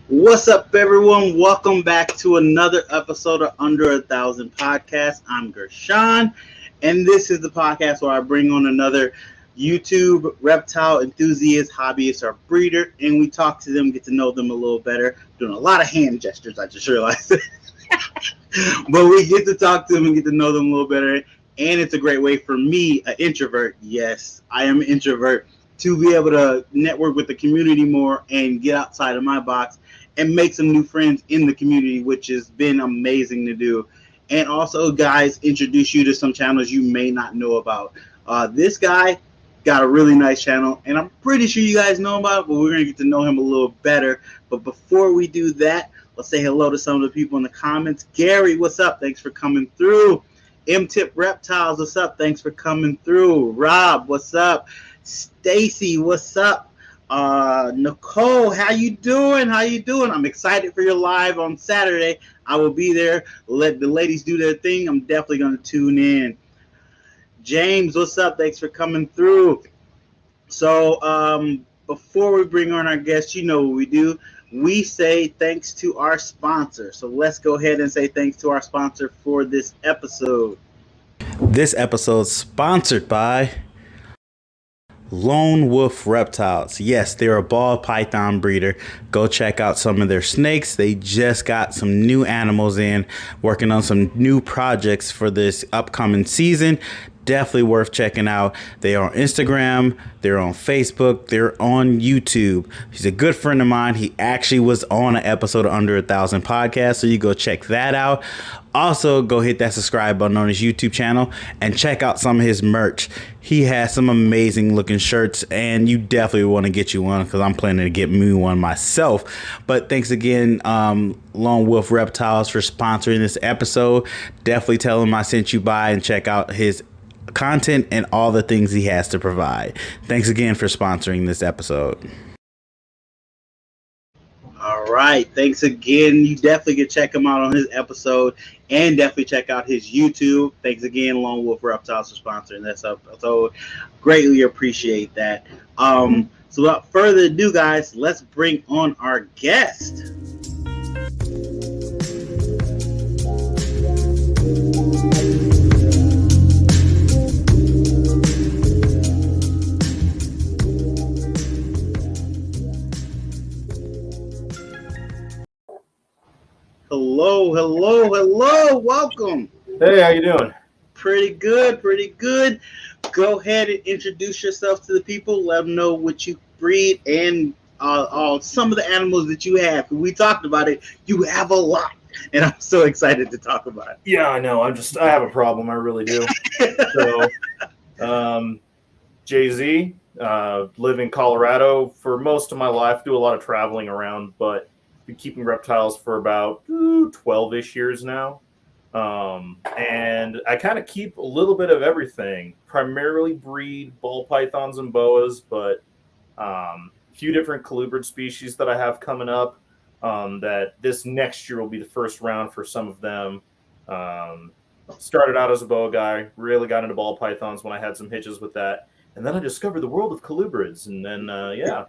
What's up, everyone? Welcome back to another episode of Under 1,000 Podcast. I'm Gershon, and this is the podcast where I bring on another YouTube reptile enthusiast, hobbyist, or breeder, and we talk to them, get to know them a little better. Doing a lot of hand gestures, I just realized. But we get to talk to them and get to know them a little better, and it's a great way for me, an introvert, yes, I am an introvert, to be able to network with the community more and get outside of my box and make some new friends in the community, which has been amazing to do. And also, guys, introduce you to some channels you may not know about. This guy got a really nice channel, and I'm pretty sure you guys know about it, but we're going to get to know him a little better. But before we do that, let's say hello to some of the people in the comments. Gary, what's up? Thanks for coming through. M-Tip Reptiles, what's up? Thanks for coming through. Rob, what's up? Stacy, what's up? Nicole, how you doing? I'm excited for your live on Saturday. I will be there. Let the ladies do their thing. I'm definitely going to tune in. James, what's up? Thanks for coming through. So before we bring on our guests, you know what we do. We say thanks to our sponsor. So let's go ahead and say thanks to our sponsor for this episode. This episode is sponsored by LONEWOLF Reptiles. Yes, they're a ball python breeder. Go check out some of their snakes. They just got some new animals in, working on some new projects for this upcoming season. Definitely worth checking out. They are on Instagram, they're on Facebook, they're on YouTube. He's a good friend of mine. He actually was on an episode of Under 1,000 Podcast, so you go check that out. Also, go hit that subscribe button on his YouTube channel and check out some of his merch. He has some amazing looking shirts, and you definitely want to get you one because I'm planning to get me one myself. But thanks again, LONEWOLF Reptiles, for sponsoring this episode. Definitely tell him I sent you by and check out his content and all the things he has to provide. Thanks again for sponsoring this episode. All right, thanks again. You definitely can check him out on his episode and definitely check out his YouTube. Thanks again, LONEWOLF Reptiles, for sponsoring this episode. Greatly appreciate that. So without further ado, guys, let's bring on our guest. Hello. Welcome. Hey, how you doing? Pretty good. Go ahead and introduce yourself to the people. Let them know what you breed and some of the animals that you have. We talked about it. You have a lot, and I'm so excited to talk about it. Yeah, I know. I have a problem. I really do. So, Jay-Z, live in Colorado for most of my life. Do a lot of traveling around, but been keeping reptiles for about 12-ish years now. And I kind of keep a little bit of everything. Primarily breed ball pythons and boas, but a few different colubrid species that I have coming up. That this next year will be the first round for some of them. Started out as a boa guy, really got into ball pythons when I had some hitches with that. And then I discovered the world of colubrids, and then yeah,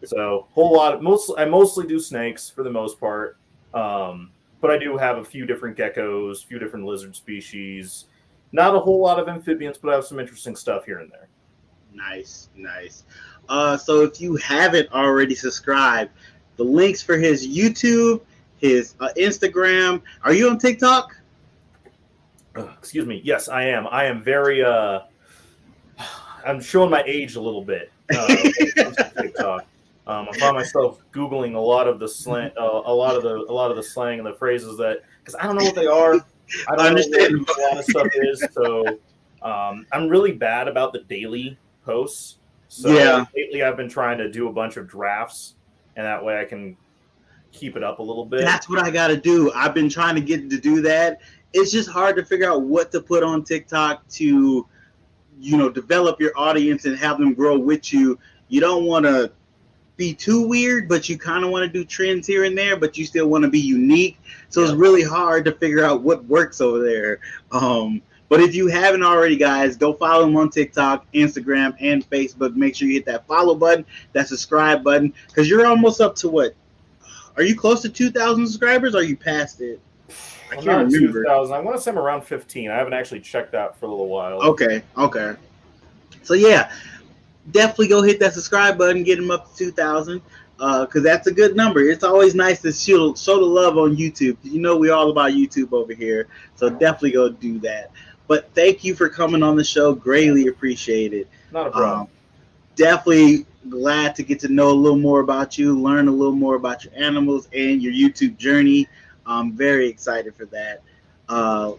so whole lot. I mostly do snakes for the most part, but I do have a few different geckos, a few different lizard species. Not a whole lot of amphibians, but I have some interesting stuff here and there. Nice. So if you haven't already subscribed, the links for his YouTube, his Instagram. Are you on TikTok? Excuse me. Yes, I am. I am very. I'm showing my age a little bit. TikTok. I find myself Googling a lot of the slang, a lot of the slang and the phrases that, because I don't know what they are. I don't understand what a lot of stuff is. So I'm really bad about the daily posts. So lately I've been trying to do a bunch of drafts, and that way I can keep it up a little bit. That's what I got to do. I've been trying to get to do that. It's just hard to figure out what to put on TikTok to develop your audience and have them grow with you. You don't want to be too weird, but you kind of want to do trends here and there, but you still want to be unique. So it's really hard to figure out what works over there. But if you haven't already, guys, go follow him on TikTok, Instagram, and Facebook. Make sure you hit that follow button, that subscribe button, because you're almost up to what? Are you close to 2,000 subscribers? Or are you past it? I can't remember. 2,000. I want to say I'm around 15. I haven't actually checked that for a little while. Okay. So yeah, definitely go hit that subscribe button, get him up to 2,000, because that's a good number. It's always nice to show the love on YouTube. We're all about YouTube over here, so definitely go do that. But thank you for coming on the show. Greatly appreciate it. Not a problem. Definitely glad to get to know a little more about you, learn a little more about your animals and your YouTube journey. I'm very excited for that. Low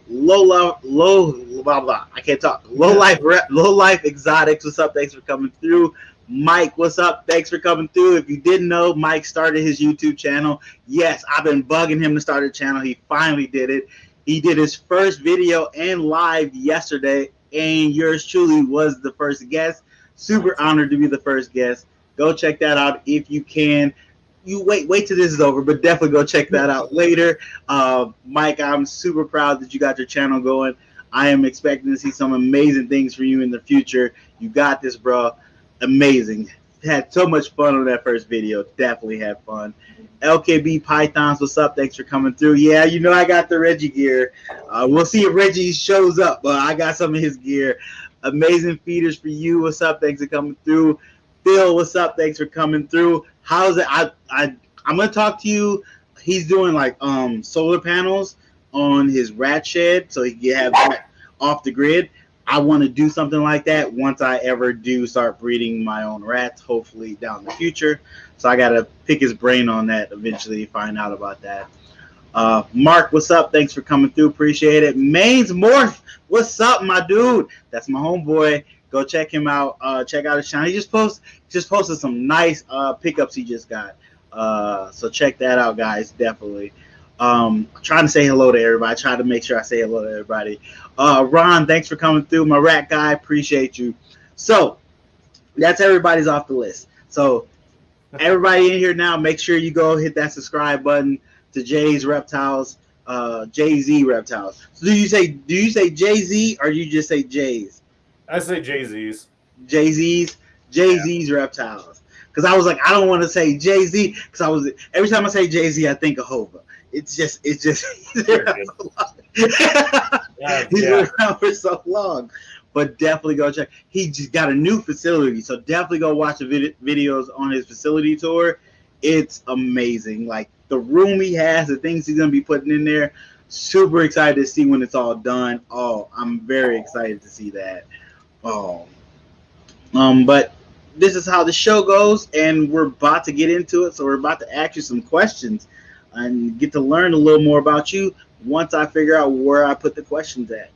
Life Exotics, what's up? Thanks for coming through. Mike, what's up? Thanks for coming through. If you didn't know, Mike started his YouTube channel. Yes, I've been bugging him to start a channel. He finally did it. He did his first video and live yesterday, and yours truly was the first guest. Super honored to be the first guest. Go check that out if you can. You wait till this is over, but definitely go check that out later. Mike, I'm super proud that you got your channel going. I am expecting to see some amazing things for you in the future. You got this, bro. Amazing. Had so much fun on that first video. Definitely had fun. LKB Pythons, what's up? Thanks for coming through. Yeah, I got the Reggie gear. We'll see if Reggie shows up, but I got some of his gear. Amazing feeders for you. What's up? Thanks for coming through. Phil, what's up? Thanks for coming through. How's it? I'm gonna talk to you. He's doing like solar panels on his rat shed, so he can have that off the grid. I want to do something like that once I ever do start breeding my own rats, hopefully down the future. So I gotta pick his brain on that eventually, find out about that. Mark, what's up? Thanks for coming through. Appreciate it. Mains Morph, what's up, my dude? That's my homeboy. Go check him out. Check out his channel. He just posted some nice pickups he just got. So check that out, guys. Definitely. Trying to say hello to everybody. Try to make sure I say hello to everybody. Ron, thanks for coming through. My rat guy, appreciate you. So that's everybody's off the list. So everybody in here now, make sure you go hit that subscribe button to Jay's Reptiles, JZ Reptiles. So do you say JZ or do you just say Jay's? I say Jay-Z's. Jay-Z's Reptiles. Because I was like, I don't want to say Jay-Z, because every time I say Jay-Z, I think of Hova. It's just he's been around for so long. But definitely go check. He just got a new facility, so definitely go watch the videos on his facility tour. It's amazing. Like the room he has, the things he's gonna be putting in there. Super excited to see when it's all done. Oh, I'm very excited to see that. But this is how the show goes, and we're about to get into it. So we're about to ask you some questions and get to learn a little more about you once I figure out where I put the questions at.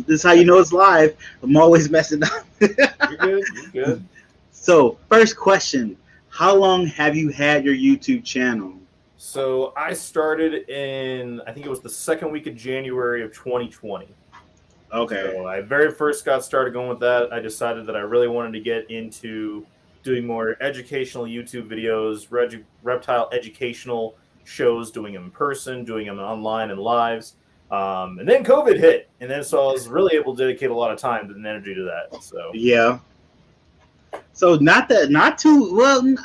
This is how you know it's live. I'm always messing up. You're good. So first question, how long have you had your YouTube channel? So I started in, I think it was the second week of January of 2020. Okay. So I very first got started going with that. I decided that I really wanted to get into doing more educational YouTube videos, reptile educational shows, doing them in person, doing them online and lives. And then COVID hit, and then so I was really able to dedicate a lot of time and energy to that. So yeah. So not too well,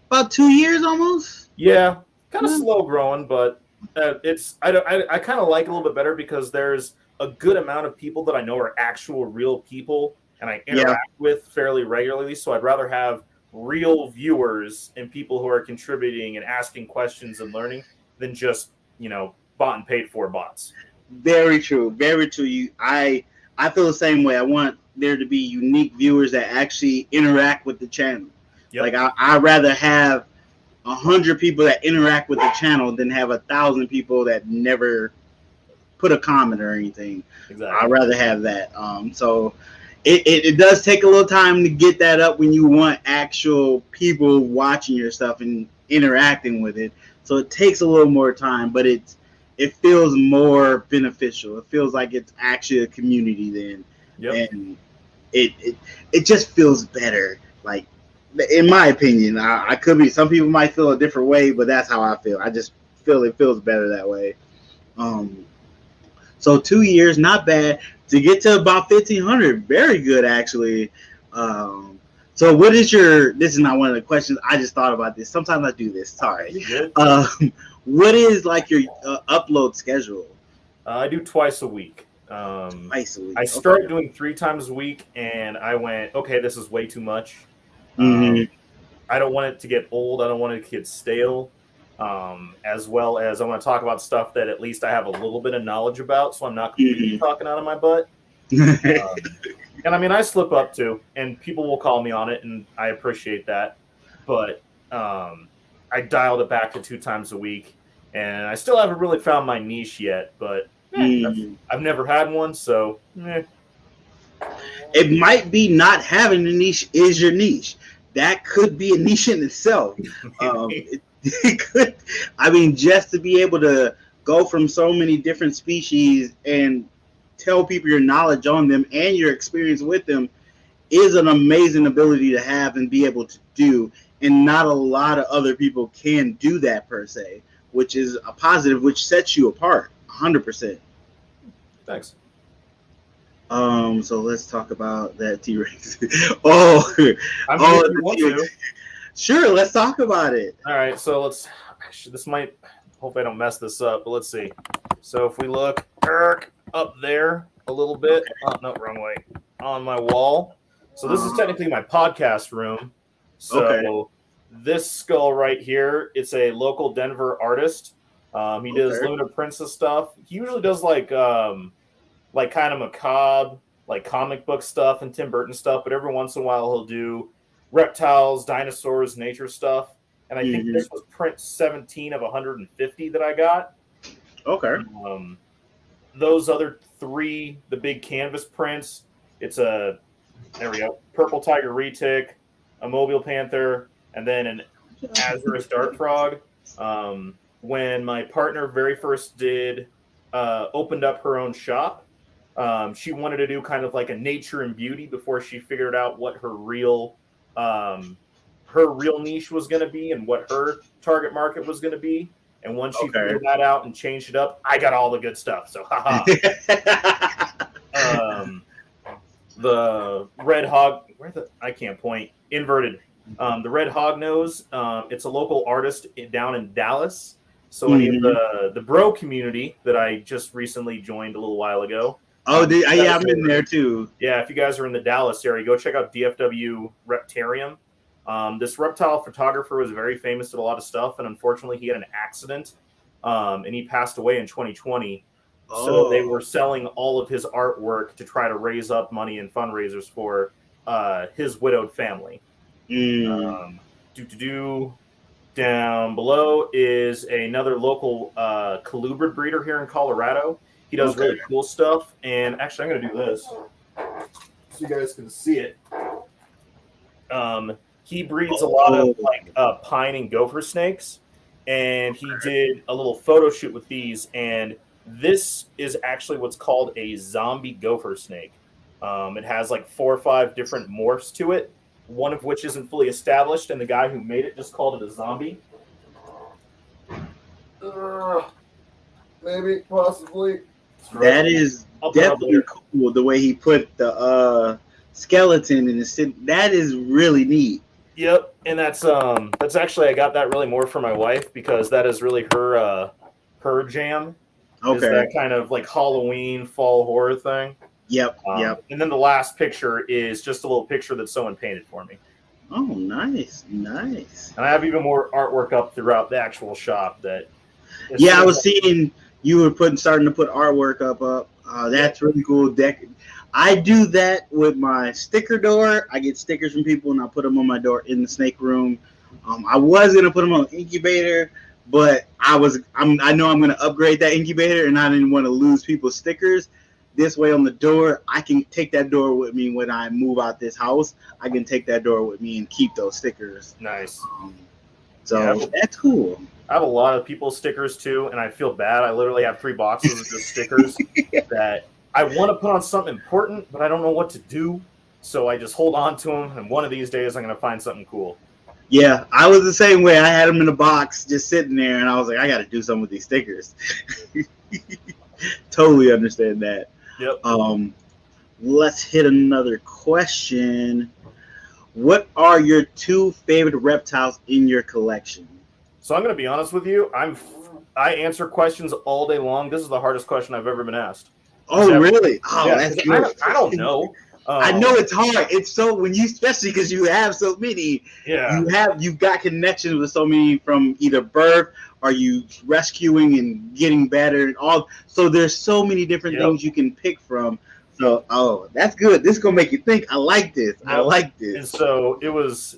about 2 years almost. Yeah, kind of slow growing, but I kind of like it a little bit better because there's a good amount of people that I know are actual real people and I interact with fairly regularly. So I'd rather have real viewers and people who are contributing and asking questions and learning than just, bought and paid for bots. Very true. Very true. I feel the same way. I want there to be unique viewers that actually interact with the channel. Yep. Like I'd rather have 100 people that interact with the channel than have 1,000 people that never put a comment or anything. Exactly. I'd rather have that. So it does take a little time to get that up when you want actual people watching your stuff and interacting with it. So it takes a little more time, but it feels more beneficial. It feels like it's actually a community then. Yep. And it just feels better. Like, in my opinion, I could be. Some people might feel a different way, but that's how I feel. I just feel it feels better that way. So 2 years, not bad. To get to about 1,500, very good actually. So what is this is not one of the questions. I just thought about this. Sometimes I do this. Sorry. What is like your upload schedule? I do twice a week. Twice a week. I started doing 3 times a week, and I went, okay, this is way too much. I don't want it to get old. I don't want it to get stale. As well as I want to talk about stuff that at least I have a little bit of knowledge about, so I'm not completely talking out of my butt. And I mean, I slip up too, and people will call me on it, and I appreciate that. But I dialed it back to 2 times a week, and I still haven't really found my niche yet. But I've never had one, so. It might be not having a niche is your niche. That could be a niche in itself. It could. I mean, just to be able to go from so many different species and tell people your knowledge on them and your experience with them is an amazing ability to have and be able to do. And not a lot of other people can do that per se, which is a positive, which sets you apart 100%. Thanks. So let's talk about that T-Rex. Sure, let's talk about it. All right, so let's. Actually, this might. Hope I don't mess this up, but let's see. So if we look up there a little bit, no, wrong way, on my wall. So this is technically my podcast room. So this skull right here, it's a local Denver artist. He does limited princess stuff. He usually does like kind of macabre, like comic book stuff and Tim Burton stuff, but every once in a while he'll do reptiles, dinosaurs, nature stuff. And I think this was print 17 of 150 that I got. Okay. Those other 3, the big canvas prints, it's there we go, purple tiger retic, a mobile panther, and then an azurus dart frog. When my partner very first opened up her own shop, she wanted to do kind of like a nature and beauty before she figured out what her real niche was going to be and what her target market was going to be. And once she figured that out and changed it up, I got all the good stuff. So, haha. The red hog, I can't point, inverted. The red hog nose, it's a local artist down in Dallas. So any of the bro community that I just recently joined a little while ago. I'm in there too. Yeah, if you guys are in the Dallas area, go check out DFW Reptarium. This reptile photographer was very famous at a lot of stuff, and unfortunately he had an accident, and he passed away in 2020. So they were selling all of his artwork to try to raise up money and fundraisers for his widowed family. Down below is another local colubrid breeder here in Colorado. He does really cool stuff, and actually I'm going to do this so you guys can see it. He breeds a lot of pine and gopher snakes, and he did a little photo shoot with these, and this is actually what's called a zombie gopher snake. It has like 4 or 5 different morphs to it, one of which isn't fully established, and the guy who made it just called it a zombie. Maybe, possibly. That is definitely cool, the way he put the skeleton in the. That is really neat. Yep, and that's actually, I got that really more for my wife because that is really her jam. Is that kind of like Halloween fall horror thing. Yep. And then the last picture is just a little picture that someone painted for me. Oh, nice. And I have even more artwork up throughout the actual shop that. Yeah, I was seeing you were starting to put artwork up. That's really cool. I do that with my sticker door. I get stickers from people and I put them on my door in the snake room. I was gonna put them on incubator, but I know I'm gonna upgrade that incubator, and I didn't want to lose people's stickers. This way on the door, I can take that door with me when I move out this house. I can take that door with me and keep those stickers. Nice. That's cool. I have a lot of people's stickers too, and I feel bad. I literally have 3 boxes of just stickers that I want to put on something important, but I don't know what to do. So I just hold on to them, and one of these days I'm going to find something cool. Yeah, I was the same way. I had them in a box just sitting there, and I was like, I got to do something with these stickers. Totally understand that. Yep. Let's hit another question. What are your 2 favorite reptiles in your collection? So I'm going to be honest with you. I answer questions all day long. This is the hardest question I've ever been asked. Oh, really? Oh, yeah, that's good. I don't know. I know it's hard. It's so when you, especially because you have so many. Yeah. You've got connections with so many from either birth or you rescuing and getting better and all. So there's so many different things you can pick from. So that's good. This is gonna make you think. I like this. Yep. I like this. And so it was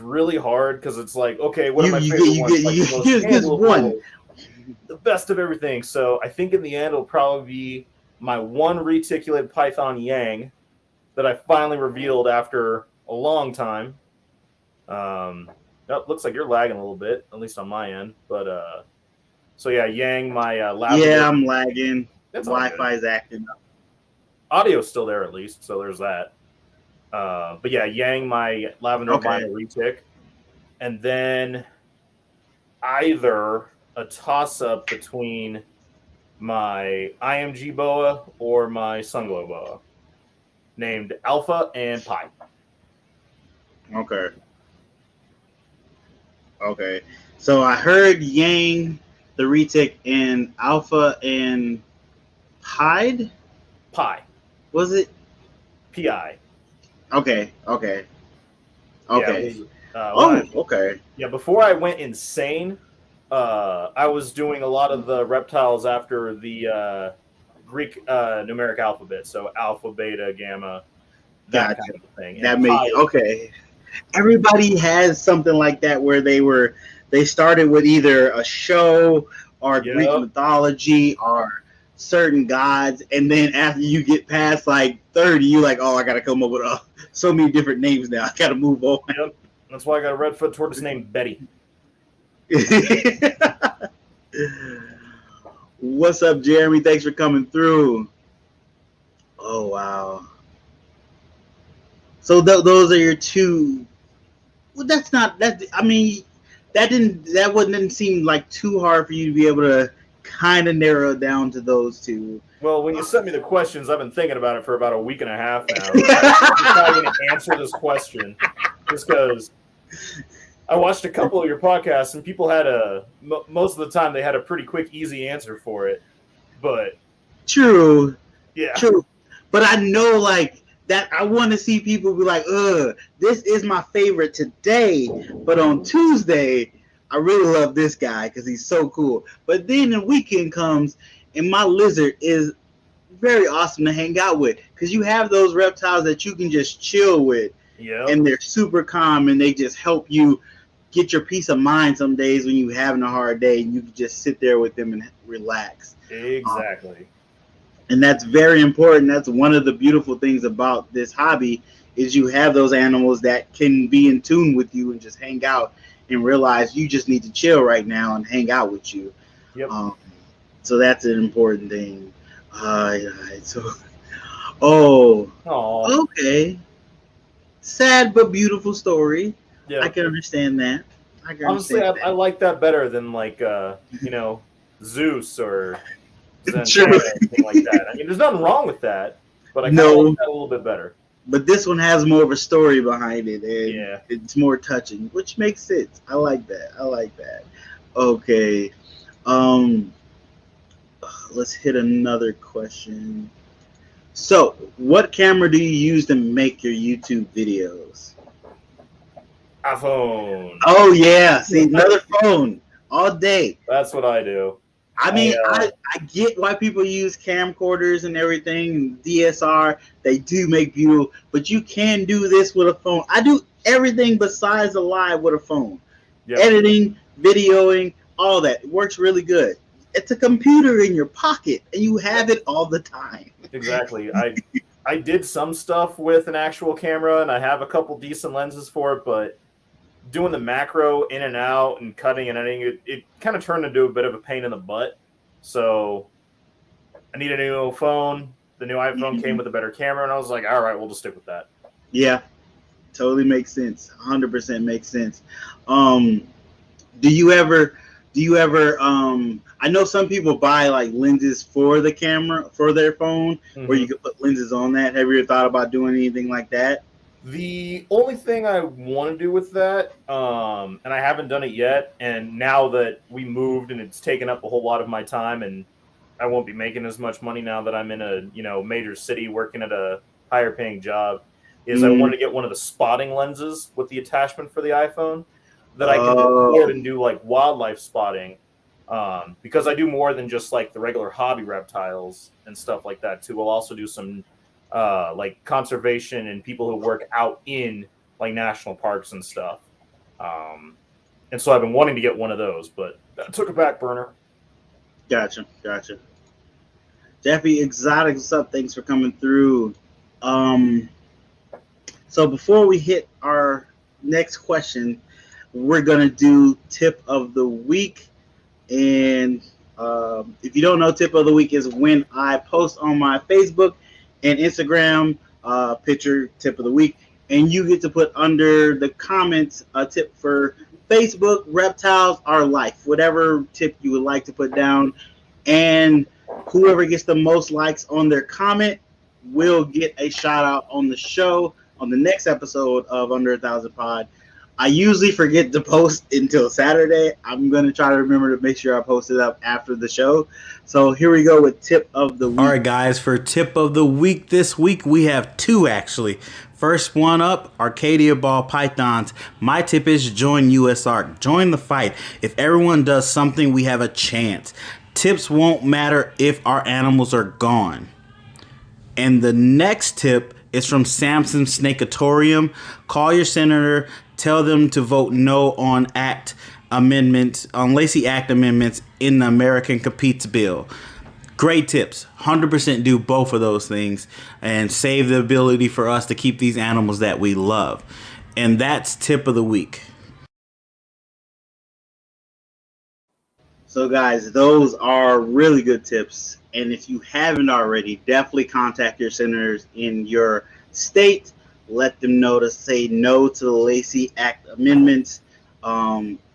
really hard because it's like, okay, what are my favorite ones? You get one. The best of everything. So I think in the end it'll probably be my one reticulated python Yang that I finally revealed after a long time. Looks like you're lagging a little bit, at least on my end. But so yeah, Yang, my lavender. Yeah, I'm lagging. That's Wi-Fi is acting up. Audio's still there at least, so there's that. But yeah, Yang, my lavender vinyl retic, and then either a toss-up between my IMG boa or my Sunglow boa, named Alpha and Pi. Okay. So I heard Yang, the retic, and Alpha and Pied? Pi. Was it? PI. Okay. Yeah, okay. Yeah, before I went insane, I was doing a lot of the reptiles after the Greek numeric alphabet, so alpha, beta, gamma, that kind of thing. And that makes okay. Everybody has something like that where they started with either a show or Greek mythology or certain gods, and then after you get past like 30, you're like, oh, I gotta come up with so many different names now. I gotta move on. Yep. That's why I got a redfoot tortoise named Betty. What's up, Jeremy? Thanks for coming through. Oh wow. So those are your 2. Well, that's not that. I mean, that wouldn't seem like too hard for you to be able to kind of narrow it down to those 2. Well, when you sent me the questions, I've been thinking about it for about a week and a half now. I'm trying to answer this question just because I watched a couple of your podcasts and people had most of the time they had a pretty quick, easy answer for it. But true. Yeah. But I know like that I want to see people be like, this is my favorite today, but on Tuesday, I really love this guy because he's so cool. But then the weekend comes and my lizard is very awesome to hang out with because you have those reptiles that you can just chill with. Yep. And they're super calm and they just help you get your peace of mind some days when you're having a hard day and you can just sit there with them and relax. Exactly. And that's very important. That's one of the beautiful things about this hobby is you have those animals that can be in tune with you and just hang out and realize you just need to chill right now and hang out with you. Yep. So that's an important thing. Okay. Sad but beautiful story. Yeah. I can understand that. Honestly, I like that better than like Zeus or sure. Anything like that. I mean, there's nothing wrong with that, but I kind of like that a little bit better. But this one has more of a story behind it, and it's more touching, which makes sense. I like that. Okay. Let's hit another question. So, what camera do you use to make your YouTube videos? iPhone. Oh yeah, see, another phone all day. That's what I do. I mean, I get why people use camcorders and everything, DSR. They do make beautiful, but you can do this with a phone. I do everything besides the live with a phone. Yep. Editing, videoing, all that. It works really good. It's a computer in your pocket, and you have it all the time. Exactly. I did some stuff with an actual camera, and I have a couple decent lenses for it, but doing the macro in and out and cutting and editing, it kind of turned into a bit of a pain in the butt. So I need a new phone. The new iPhone came with a better camera, and I was like, all right, we'll just stick with that. Yeah, totally makes sense. 100% makes sense. Um, do you ever I know some people buy like lenses for the camera for their phone where Mm-hmm. you can put lenses on that. Have you ever thought about doing anything like that? The only thing I want to do with that, and I haven't done it yet, and now that we moved and it's taken up a whole lot of my time, and I won't be making as much money now that I'm in a major city working at a higher paying job, is I Mm. wanted to get one of the spotting lenses with the attachment for the iPhone that I can record Oh, and do like wildlife spotting, because I do more than just like the regular hobby reptiles and stuff like that too. I'll also do some like conservation and people who work out in like national parks and stuff. Um, and so I've been wanting to get one of those, but that took a back burner. gotcha. Jeffy Exotic, what's up? Thanks for coming through. Um, so before we hit our next question, we're gonna do tip of the week. And if you don't know, tip of the week is when I post on my Facebook and Instagram picture tip of the week, and you get to put under the comments a tip for Facebook, reptiles, or life, whatever tip you would like to put down. And whoever gets the most likes on their comment will get a shout out on the show on the next episode of Under a Thousand Pod. I usually forget to post until Saturday. I'm going to try to remember to make sure I post it up after the show. So here we go with tip of the All week. right, guys, for tip of the week this week, we have two actually. First one up, Arcadia ball pythons. My tip is join USARK. Join the fight. If everyone does something, we have a chance. Tips won't matter if our animals are gone. And the next tip is from Samson Snakeatorium. Call your senator, tell them to vote no on Lacey Act amendments in the American Competes bill. Great tips. 100% do both of those things and save the ability for us to keep these animals that we love. And that's tip of the week. So, guys, those are really good tips. And if you haven't already, definitely contact your senators in your state. Let them know to say no to the Lacey Act amendments.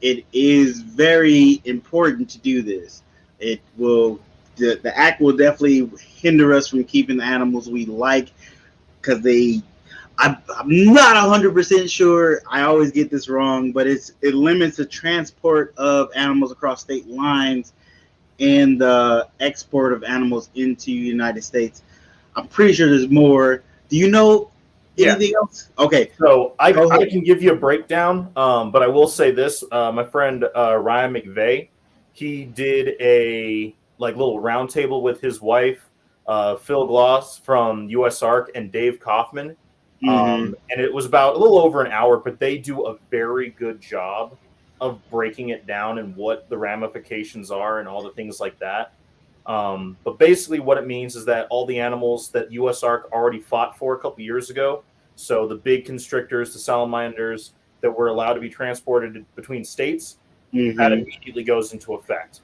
It is very important to do this. It will the act will definitely hinder us from keeping the animals we like because I'm not 100% sure. I always get this wrong, but it limits the transport of animals across state lines and the export of animals into the United States. I'm pretty sure there's more. Do you know Yeah. anything else? Okay, So I go ahead. can give you a breakdown, but I will say this: my friend Ryan McVeigh, he did a like little roundtable with his wife, Phil Gloss from USARK, and Dave Kaufman, Mm-hmm. and it was about a little over an hour. But they do a very good job of breaking it down and what the ramifications are and all the things like that. But basically, what it means is that all the animals that USARK already fought for a couple years ago, so the big constrictors, the salamanders that were allowed to be transported between states, that Mm-hmm. immediately goes into effect.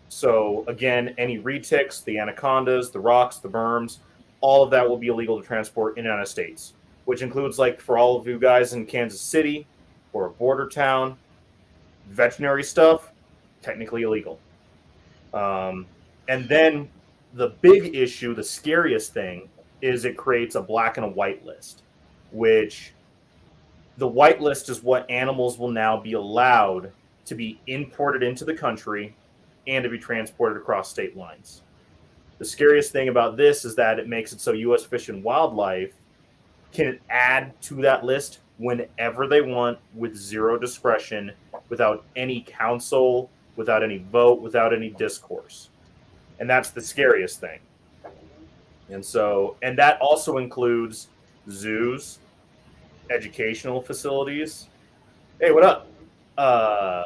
So again, any retics, the anacondas, the rocks, the berms, all of that will be illegal to transport in the United States, which includes like for all of you guys in Kansas City or a border town, veterinary stuff, technically illegal. Um, and then the big issue, the scariest thing, is it creates a black and a white list, which the white list is what animals will now be allowed to be imported into the country and to be transported across state lines. The scariest thing about this is that it makes it so U.S. Fish and Wildlife can add to that list whenever they want with zero discretion, without any counsel, without any vote, without any discourse. And that's the scariest thing. And that also includes zoos, educational facilities. Hey, what up? Uh,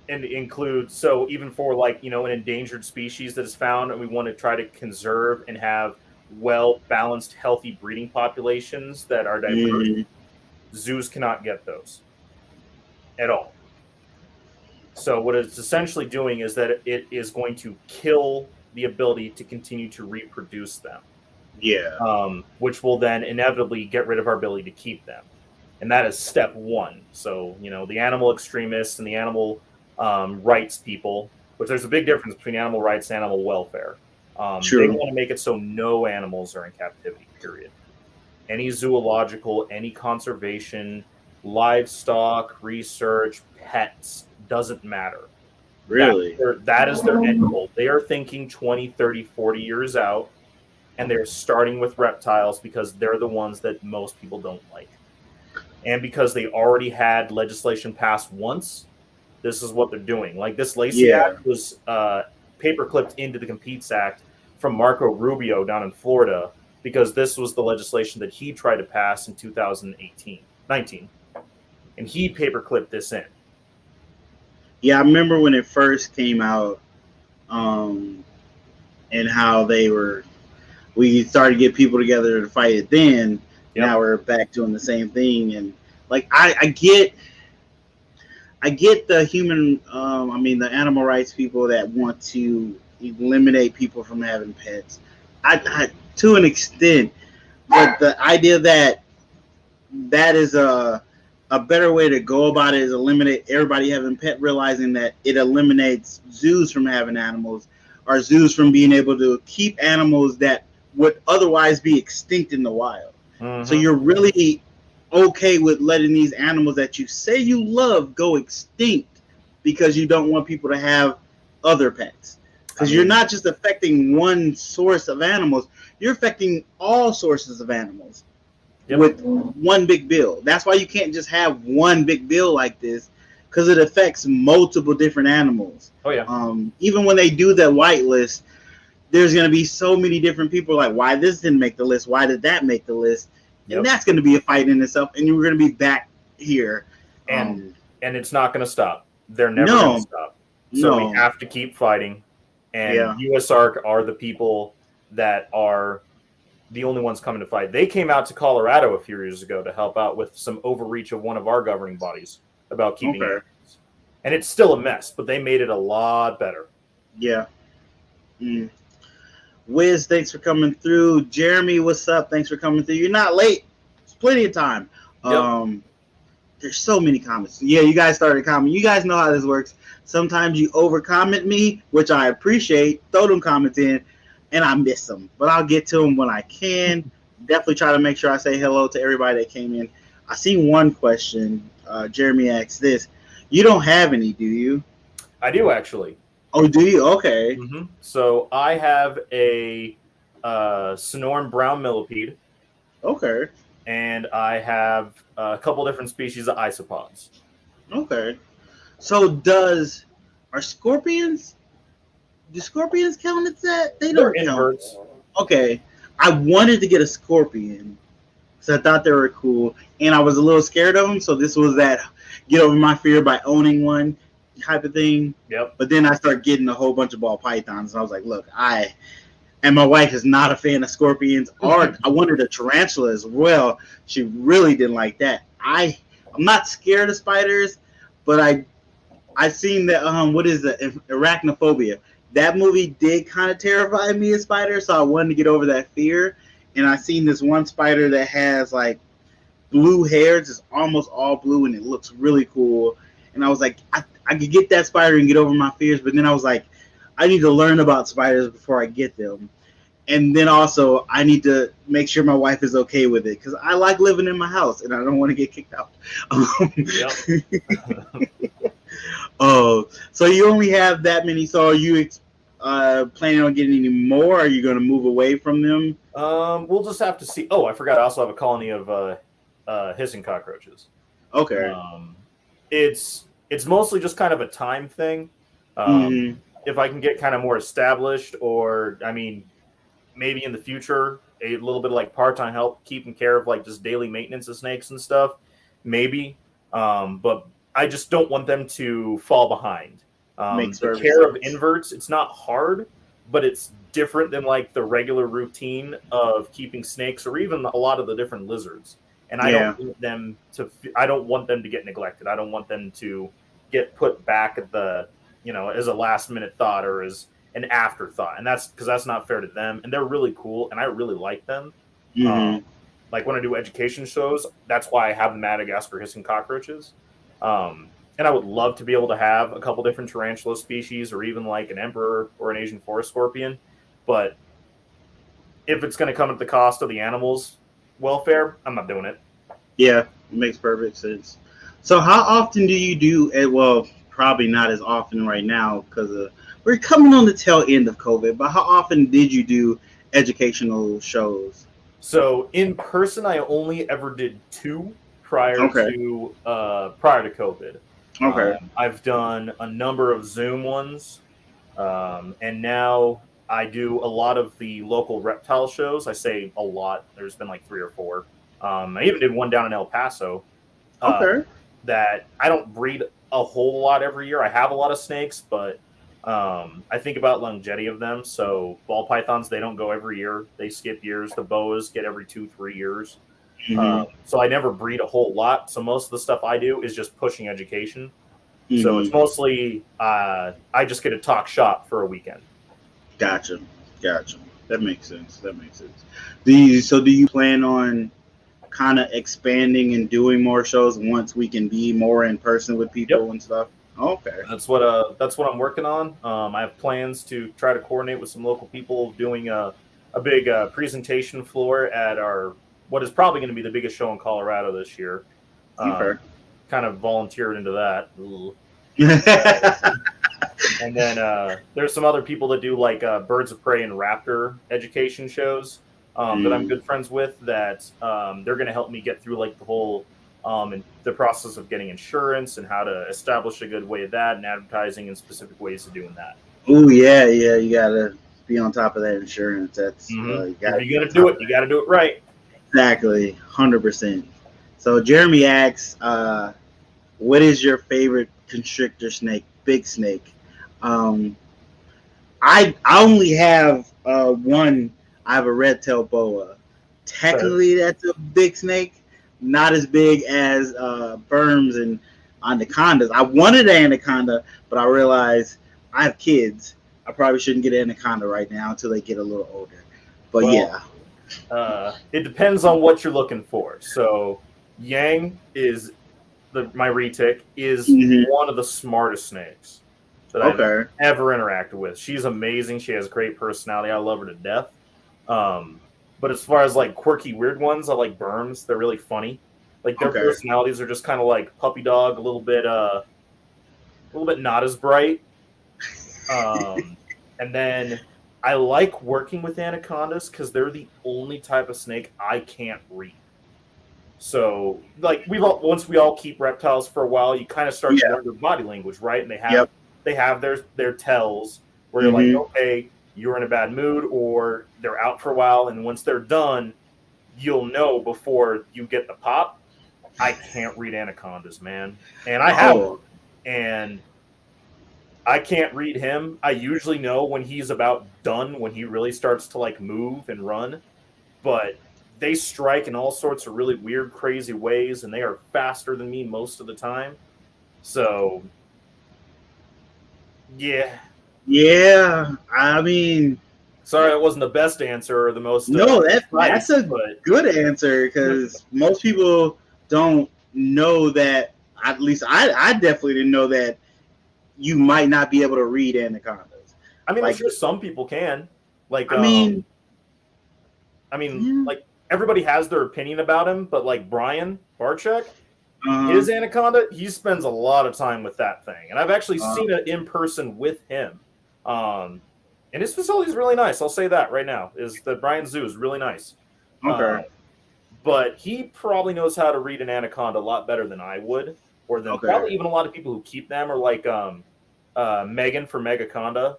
and includes, so even for like an endangered species that is found, and we want to try to conserve and have well balanced, healthy breeding populations that are diverse. Mm-hmm. Zoos cannot get those at all. So what it's essentially doing is that it is going to kill the ability to continue to reproduce them. Yeah. Which will then inevitably get rid of our ability to keep them. And that is step one. So, the animal extremists and the animal rights people, which there's a big difference between animal rights and animal welfare. They want to make it so no animals are in captivity, period. Any zoological, any conservation, livestock, research, pets, doesn't matter. Really? That is their end goal. They are thinking 20, 30, 40 years out, and they're starting with reptiles because they're the ones that most people don't like. And because they already had legislation passed once, this is what they're doing. Like this Lacey Act was paperclipped into the Competes Act from Marco Rubio down in Florida because this was the legislation that he tried to pass in 19. And he paperclipped this in. Yeah, I remember when it first came out, and how we started to get people together to fight it then. Yep. Now we're back doing the same thing. And like, I get the human, the animal rights people that want to eliminate people from having pets. I to an extent, but the idea that is a better way to go about it is eliminate everybody having pet, realizing that it eliminates zoos from having animals, or zoos from being able to keep animals that would otherwise be extinct in the wild. Mm-hmm. So you're really okay with letting these animals that you say you love go extinct because you don't want people to have other pets. Because you're not just affecting one source of animals, you're affecting all sources of animals. Yep. With one big bill. That's why you can't just have one big bill like this, because it affects multiple different animals. Oh yeah. Even when they do the whitelist, there's going to be so many different people like, why this didn't make the list? Why did that make the list? Yep. And that's going to be a fight in itself. And you're going to be back here. And it's not going to stop. They're never going to stop. So we have to keep fighting. And USARC are the people that are the only ones coming to fight. They came out to Colorado a few years ago to help out with some overreach of one of our governing bodies about keeping animals. And it's still a mess, but they made it a lot better. Yeah. Wiz, thanks for coming through. Jeremy, what's up? Thanks for coming through. You're not late. It's plenty of time. Yep. There's so many comments. Yeah, you guys started commenting. You guys know how this works. Sometimes you over-comment me, which I appreciate. Throw them comments in. And I miss them, but I'll get to them when I can. Definitely try to make sure I say hello to everybody that came in. I see one question. Jeremy asks this. You don't have any, do you? I do, actually. Oh, do you? Okay. Mm-hmm. So I have a Sonoran brown millipede. Okay. And I have a couple different species of isopods. Okay. So do scorpions count as that? They don't count. Okay. I wanted to get a scorpion because I thought they were cool, and I was a little scared of them. So this was that get over my fear by owning one type of thing. Yep. But then I started getting a whole bunch of ball pythons, and I was like, look, and my wife is not a fan of scorpions, or I wanted a tarantula as well. She really didn't like that. I'm not scared of spiders, but I seen that what is the arachnophobia? That movie did kind of terrify me as spiders, so I wanted to get over that fear. And I seen this one spider that has like blue hairs. It's almost all blue, and it looks really cool. And I was like, I could get that spider and get over my fears. But then I was like, I need to learn about spiders before I get them. And then also, I need to make sure my wife is okay with it, because I like living in my house, and I don't want to get kicked out. Oh, so you only have that many. So are you planning on getting any more? Are you going to move away from them? We'll just have to see. Oh, I forgot. I also have a colony of hissing cockroaches. Okay. It's mostly just kind of a time thing. If I can get kind of more established, or maybe in the future, a little bit of like part-time help, keeping care of like just daily maintenance of snakes and stuff, maybe. But I just don't want them to fall behind. The care of inverts, it's not hard, but it's different than like the regular routine of keeping snakes or even a lot of the different lizards. And I don't want them to get neglected. I don't want them to get put back at the, as a last minute thought, or as an afterthought, and that's because that's not fair to them. And they're really cool, and I really like them. Like when I do education shows, that's why I have the Madagascar hissing cockroaches. And I would love to be able to have a couple different tarantula species, or even like an emperor or an Asian forest scorpion. But if it's going to come at the cost of the animals' welfare, I'm not doing it. Yeah, it makes perfect sense. So how often do you do it? Well, probably not as often right now because we're coming on the tail end of COVID, but how often did you do educational shows? So in person, I only ever did 2 prior to COVID. Okay. I've done a number of Zoom ones, and now I do a lot of the local reptile shows. I say a lot. There's been like 3 or 4. I even did one down in El Paso. That I don't breed a whole lot every year. I have a lot of snakes, but I think about longevity of them. So ball pythons, they don't go every year. They skip years. The boas get every 2-3 years. So I never breed a whole lot. So most of the stuff I do is just pushing education. So it's mostly I just get to talk shop for a weekend. Gotcha. That makes sense. Do you plan on kind of expanding and doing more shows once we can be more in person with people and stuff? Okay. That's what I'm working on. I have plans to try to coordinate with some local people doing a big presentation floor at our what is probably going to be the biggest show in Colorado this year. Kind of volunteered into that. And then there's some other people that do like birds of prey and raptor education shows that I'm good friends with. That they're going to help me get through like the whole and the process of getting insurance and how to establish a good way of that, and advertising and specific ways of doing that. Oh yeah, you gotta be on top of that insurance. That's if you're gonna do it, you gotta do it right. Exactly, 100%. So Jeremy asks, what is your favorite constrictor snake, big snake? I only have one. I have a red-tailed boa. Technically, that's a big snake. Not as big as Burms and anacondas. I wanted an anaconda, but I realized I have kids. I probably shouldn't get an anaconda right now until they get a little older. But it depends on what you're looking for. So Yang is my retic is one of the smartest snakes that I've ever interacted with. She's amazing. She has great personality. I love her to death. But as far as like quirky, weird ones, I like Burms. They're really funny. Like their personalities are just kind of like puppy dog, a little bit not as bright. And then I like working with anacondas because they're the only type of snake I can't read. So like once we all keep reptiles for a while, you kind of start to learn their body language, right? And they have their tells where you're like, okay, you're in a bad mood, or they're out for a while, and once they're done, you'll know before you get the pop. I can't read anacondas, man, and I have one, and I can't read him. I usually know when he's about done, when he really starts to like move and run, but they strike in all sorts of really weird, crazy ways, and they are faster than me most of the time. So, yeah, I mean, sorry, that wasn't the best answer or the most. No, that's a good answer because most people don't know that. At least I definitely didn't know that you might not be able to read anacondas. I mean, like, I'm sure some people can. Like, like everybody has their opinion about him, but like Brian Barczyk, his anaconda, he spends a lot of time with that thing, and I've actually seen it in person with him. And his facility is really nice. I'll say that right now. Is the Brian Zoo is really nice. But he probably knows how to read an anaconda a lot better than I would, or than probably even a lot of people who keep them, or like Megan for Megaconda.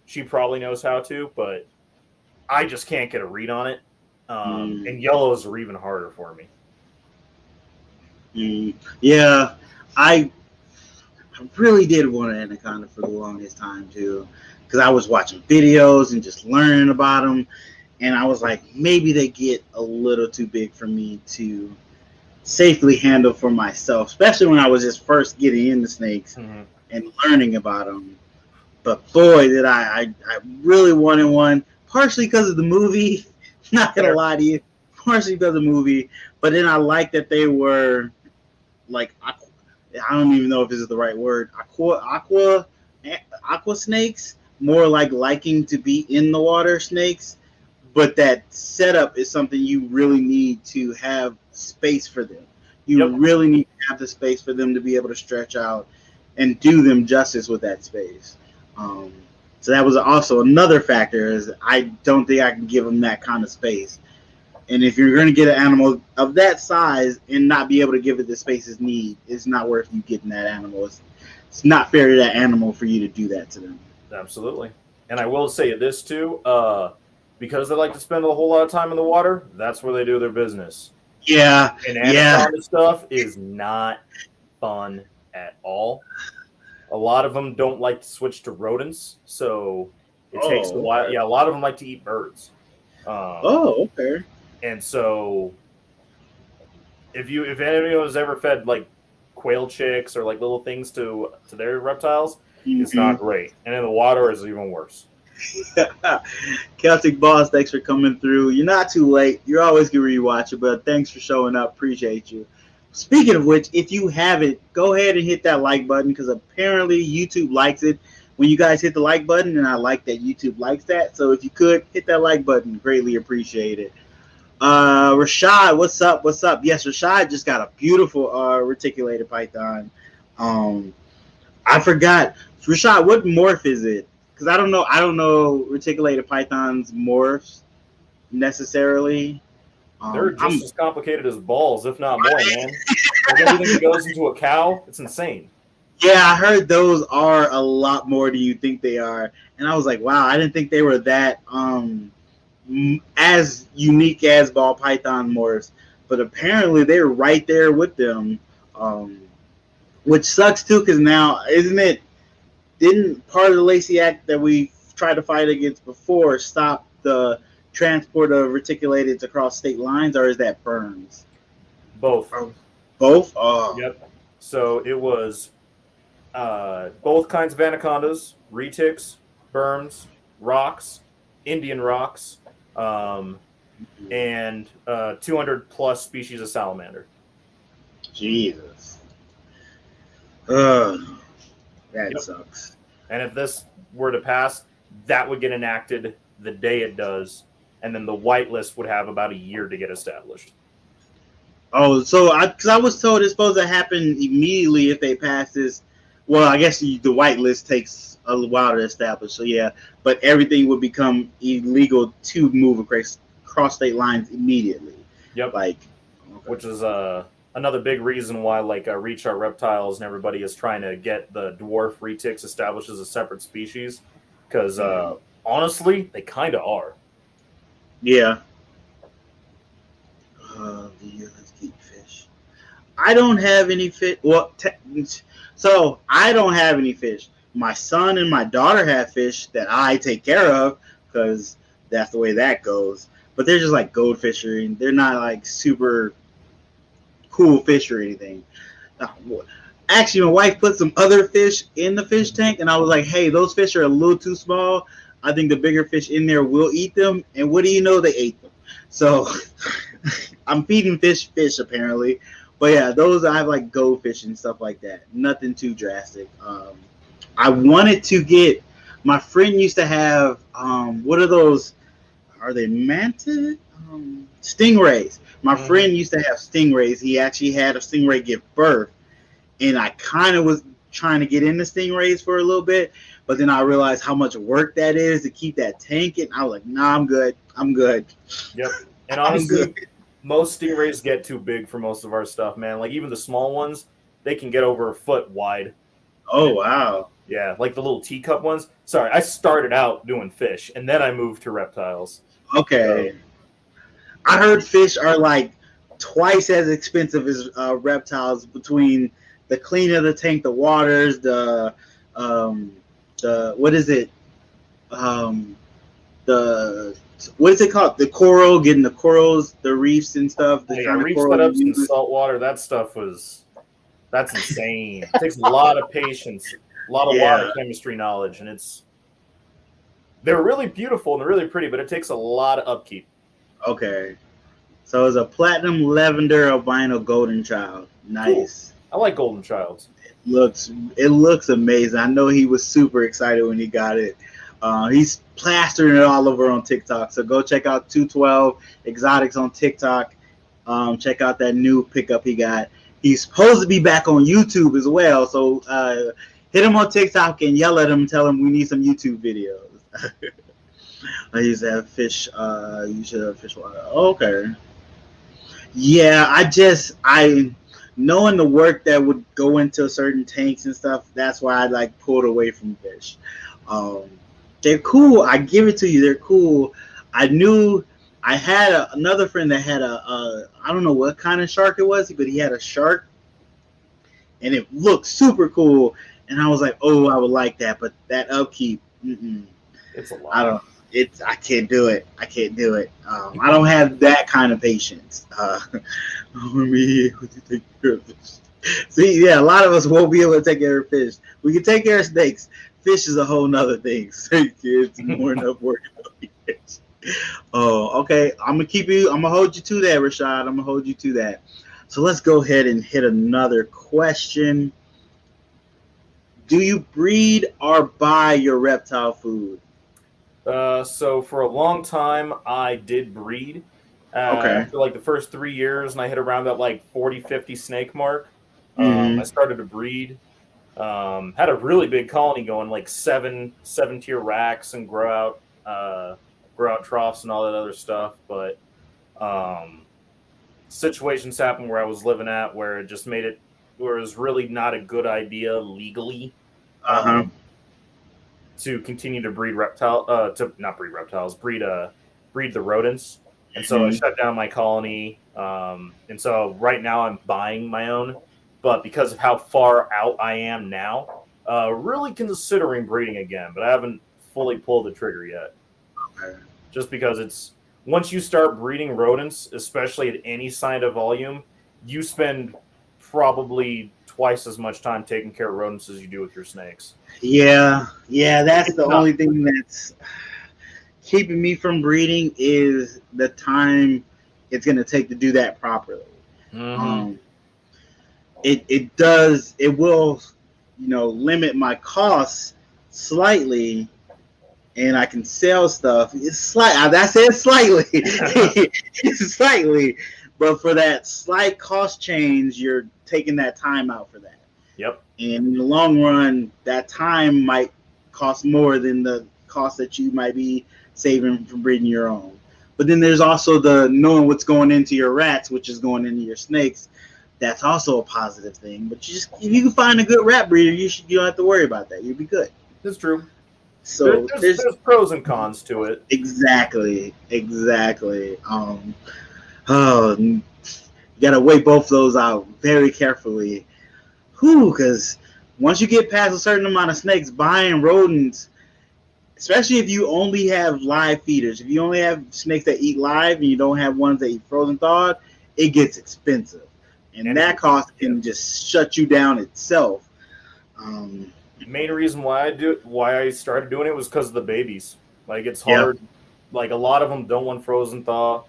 She probably knows how to, but I just can't get a read on it. And yellows are even harder for me. Yeah, I really did want an anaconda for the longest time too, because I was watching videos and just learning about them, and I was like, maybe they get a little too big for me to safely handle for myself, especially when I was just first getting into snakes and learning about them. But boy, did I really wanted one, partially because of the movie. Not gonna lie to you, partially because of the movie. But then I liked that they were like, I don't even know if this is the right word, aqua snakes, more like liking to be in the water snakes. But that setup is something you really need to have space for them. You really need to have the space for them to be able to stretch out and do them justice with that space. So that was also another factor, is I don't think I can give them that kind of space. And if you're going to get an animal of that size and not be able to give it the space it needs, it's not worth you getting that animal. It's not fair to that animal for you to do that to them. Absolutely. And I will say this too, because they like to spend a whole lot of time in the water, that's where they do their business. Yeah. And anaconda stuff is not fun at all. A lot of them don't like to switch to rodents, so it takes a while. Yeah, a lot of them like to eat birds. Okay. And so, if anyone has ever fed like quail chicks or like little things to their reptiles, it's not great. And in the water is even worse. Celtic Boss, thanks for coming through. You're not too late. You're always going to rewatch it, but thanks for showing up. Appreciate you. Speaking of which, if you haven't, go ahead and hit that like button, because apparently YouTube likes it when you guys hit the like button, and I like that YouTube likes that. So if you could hit that like button, greatly appreciate it. Rashad, what's up? What's up? Yes, Rashad just got a beautiful reticulated python. I forgot, Rashad, what morph is it? Because I don't know reticulated pythons morphs necessarily. They're just as complicated as balls, if not more, man. Like everything that goes into a cow, it's insane. Yeah, I heard those are a lot more than you think they are, and I was like, wow, I didn't think they were that as unique as ball python morphs, but apparently they're right there with them, which sucks too, because now didn't part of the Lacey Act that we tried to fight against before stop the transport of reticulateds across state lines, or is that Burns? Both. Both? Oh. Yep. So it was both kinds of anacondas, retics, berms, rocks, Indian rocks, and 200 plus species of salamander. Jesus. That sucks. And if this were to pass, that would get enacted the day it does, and then the whitelist would have about a year to get established. Oh, so I was told it's supposed to happen immediately if they pass this. Well, I guess the whitelist takes a while to establish. So yeah, but everything would become illegal to move across state lines immediately. Yep. Which is another big reason why Reach Our Reptiles and everybody is trying to get the dwarf retics established as a separate species, because honestly, they kind of are. Yeah. The yearlings keep fish. I don't have any fish. Well, so I don't have any fish. My son and my daughter have fish that I take care of, because that's the way that goes. But they're just like goldfish, and they're not like super cool fish or anything. Actually, my wife put some other fish in the fish tank, and I was like, hey, those fish are a little too small. I think the bigger fish in there will eat them. And what do you know? They ate them. So I'm feeding fish apparently. But yeah, those, I have like goldfish and stuff like that. Nothing too drastic. I wanted to get, my friend used to have, what are those? Are they mantis? Stingrays. My friend used to have stingrays. He actually had a stingray give birth. And I kind of was trying to get into stingrays for a little bit. But then I realized how much work that is to keep that tank in. I was like, nah, I'm good. Yep. And honestly, most stingrays get too big for most of our stuff, man. Like even the small ones, they can get over a foot wide. Oh, wow. Yeah, like the little teacup ones. Sorry, I started out doing fish, and then I moved to reptiles. Okay. I heard fish are like twice as expensive as reptiles, between the cleaning of the tank, the waters, the what is it? What is it called? The coral, getting the corals, the reefs and stuff. The reef setups and salt water. That stuff that's insane. It takes a lot of patience. a lot of water chemistry knowledge, and they're really beautiful and they're really pretty, but it takes a lot of upkeep. Okay. So it's a platinum lavender albino golden child. Nice. Cool. I like golden childs. It looks amazing. I know he was super excited when he got it. He's plastering it all over on TikTok. So go check out 212 Exotics on TikTok. Check out that new pickup he got. He's supposed to be back on YouTube as well. So hit him on TikTok and yell at him, tell him we need some YouTube videos. I used to have fish. You should have fish water. Okay. Yeah, I knowing the work that would go into certain tanks and stuff. That's why I like pulled away from fish. They're cool. I give it to you. They're cool. I knew I had another friend that had I don't know what kind of shark it was, but he had a shark, and it looked super cool. And I was like, oh, I would like that, but that upkeep. It's a lot. I can't do it. I can't do it. I don't have that kind of patience. See, yeah, a lot of us won't be able to take care of fish. We can take care of snakes. Fish is a whole nother thing. So it's more enough work. Oh, okay. I'm gonna hold you to that, Rashad. I'm gonna hold you to that. So let's go ahead and hit another question. Do you breed or buy your reptile food? So for a long time, I did breed. Okay. For like the first 3 years, and I hit around that like 40, 50 snake mark. Mm-hmm. I started to breed. Had a really big colony going, like seven tier racks and grow out troughs and all that other stuff. But situations happened where I was living at where it just made it where it was really not a good idea legally. To continue to breed breed the rodents. And so I shut down my colony. And so right now I'm buying my own, but because of how far out I am now, really considering breeding again, but I haven't fully pulled the trigger yet. Okay. Just because once you start breeding rodents, especially at any sign of volume, you spend probably twice as much time taking care of rodents as you do with your snakes. Yeah, that's the only thing that's keeping me from breeding is the time it's going to take to do that properly. It will, limit my costs slightly, and I can sell stuff. It's slight. I said slightly, slightly, but for that slight cost change, you're taking that time out for that. Yep. And in the long run, that time might cost more than the cost that you might be saving from breeding your own. But then there's also the knowing what's going into your rats, which is going into your snakes. That's also a positive thing. But if you can find a good rat breeder, you don't have to worry about that. You'll be good. That's true. So there's pros and cons to it. Exactly. You gotta weigh both those out very carefully. Because once you get past a certain amount of snakes, buying rodents, especially if you only have live feeders, if you only have snakes that eat live and you don't have ones that eat frozen thawed, it gets expensive. And that cost can just shut you down itself. The main reason why I started doing it was because of the babies. Like, it's hard. Yep. Like, a lot of them don't want frozen thaw.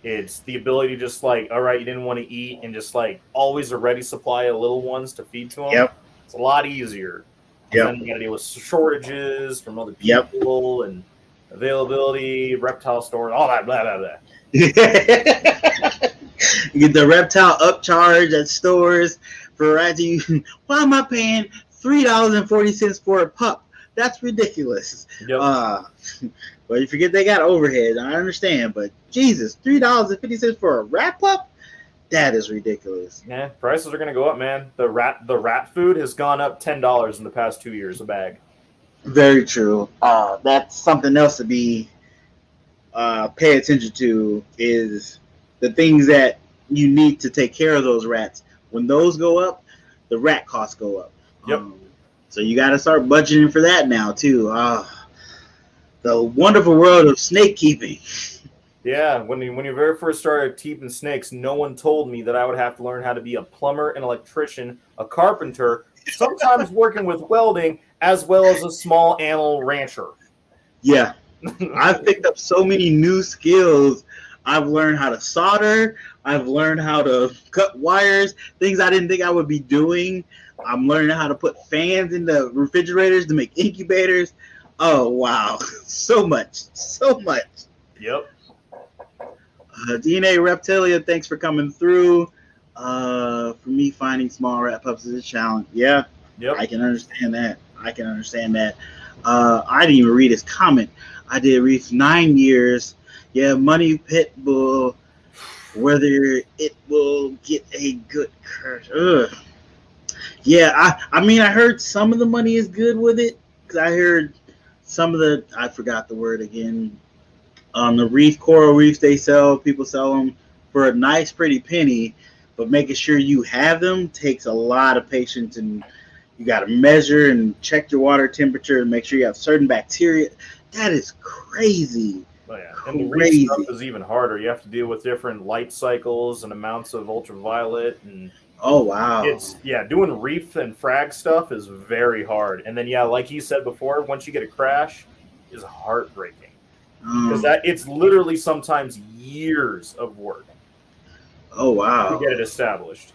It's the ability to just like, all right, you didn't want to eat, and just like always a ready supply of little ones to feed to them. Yep. It's a lot easier. Yep. Then you got to deal with shortages from other people and availability, reptile stores, all that, blah, blah, blah. You get the reptile upcharge at stores for rats. Why am I paying $3.40 for a pup? That's ridiculous. Yep. But you forget they got overhead. I understand, but Jesus, $3.50 for a rat pup? That is ridiculous. Yeah, prices are going to go up, man. The rat food has gone up $10 in the past 2 years a bag. Very true. That's something else to be pay attention to is the things that you need to take care of those rats. When those go up, the rat costs go up. Yep. So you got to start budgeting for that now too. The wonderful world of snake keeping. Yeah, when you very first started keeping snakes, no one told me that I would have to learn how to be a plumber, an electrician, a carpenter, sometimes working with welding as well as a small animal rancher. Yeah. I've picked up so many new skills. I've learned how to solder. I've learned how to cut wires, things I didn't think I would be doing. I'm learning how to put fans in the refrigerators to make incubators. Oh, wow. So much. Yep. DNA Reptilia, thanks for coming through. For me, finding small rat pups is a challenge. Yeah, Yep. I can understand that. I didn't even read his comment. I did read 9 years. Yeah, money pit bull. Whether it will get a good curse. Ugh. Yeah, I mean, I heard some of the money is good with it. Because I heard some of the, I forgot the word again. The coral reefs people sell them for a nice, pretty penny. But making sure you have them takes a lot of patience, and you got to measure and check your water temperature and make sure you have certain bacteria. That is crazy. Oh, yeah. And the reef stuff is even harder. You have to deal with different light cycles and amounts of ultraviolet. And oh, wow. Doing reef and frag stuff is very hard. And then, like he said before, once you get a crash, is heartbreaking. Because it's literally sometimes years of work. Oh, wow. To get it established.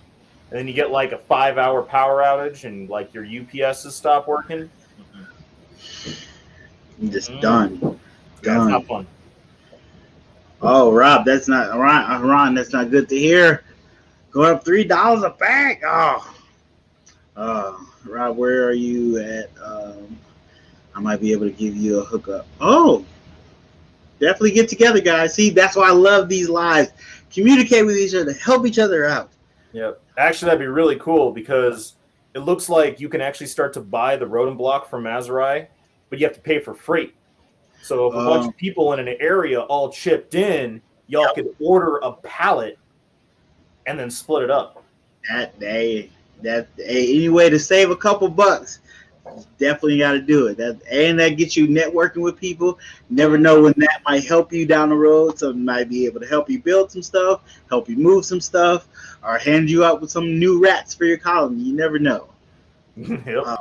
And then you get like a 5-hour power outage and like your UPSs stop working. You're just done. That's not fun. Oh, Rob, that's not Ron. That's not good to hear. Going up $3 a bag. Rob, where are you at? I might be able to give you a hookup. Oh, definitely get together, guys. See, that's why I love these lives. Communicate with each other, help each other out. Yeah, actually, that'd be really cool because it looks like you can actually start to buy the rodent block from Mazurai, but you have to pay for freight. So if a bunch of people in an area all chipped in, y'all could order a pallet and then split it up. Any way to save a couple bucks, definitely got to do it. That gets you networking with people. Never know when that might help you down the road. Something might be able to help you build some stuff, help you move some stuff, or hand you out with some new rats for your colony. You never know. Yep. All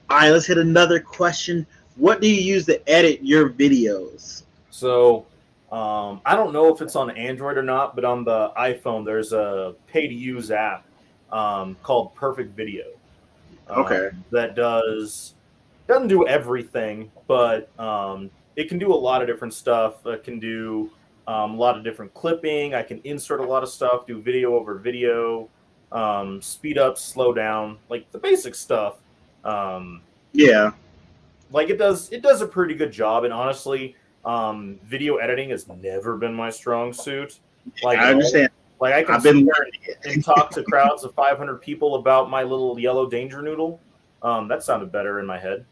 right, let's hit another question. What do you use to edit your videos? So I don't know if it's on Android or not, but on the iPhone, there's a pay-to-use app called Perfect Video. Okay. That doesn't do everything, but it can do a lot of different stuff. It can do a lot of different clipping. I can insert a lot of stuff, do video over video, speed up, slow down, like the basic stuff. Yeah. Like it does a pretty good job. And honestly, video editing has never been my strong suit. Like I understand. Like I can sit there and talk to crowds of 500 people about my little yellow danger noodle. That sounded better in my head.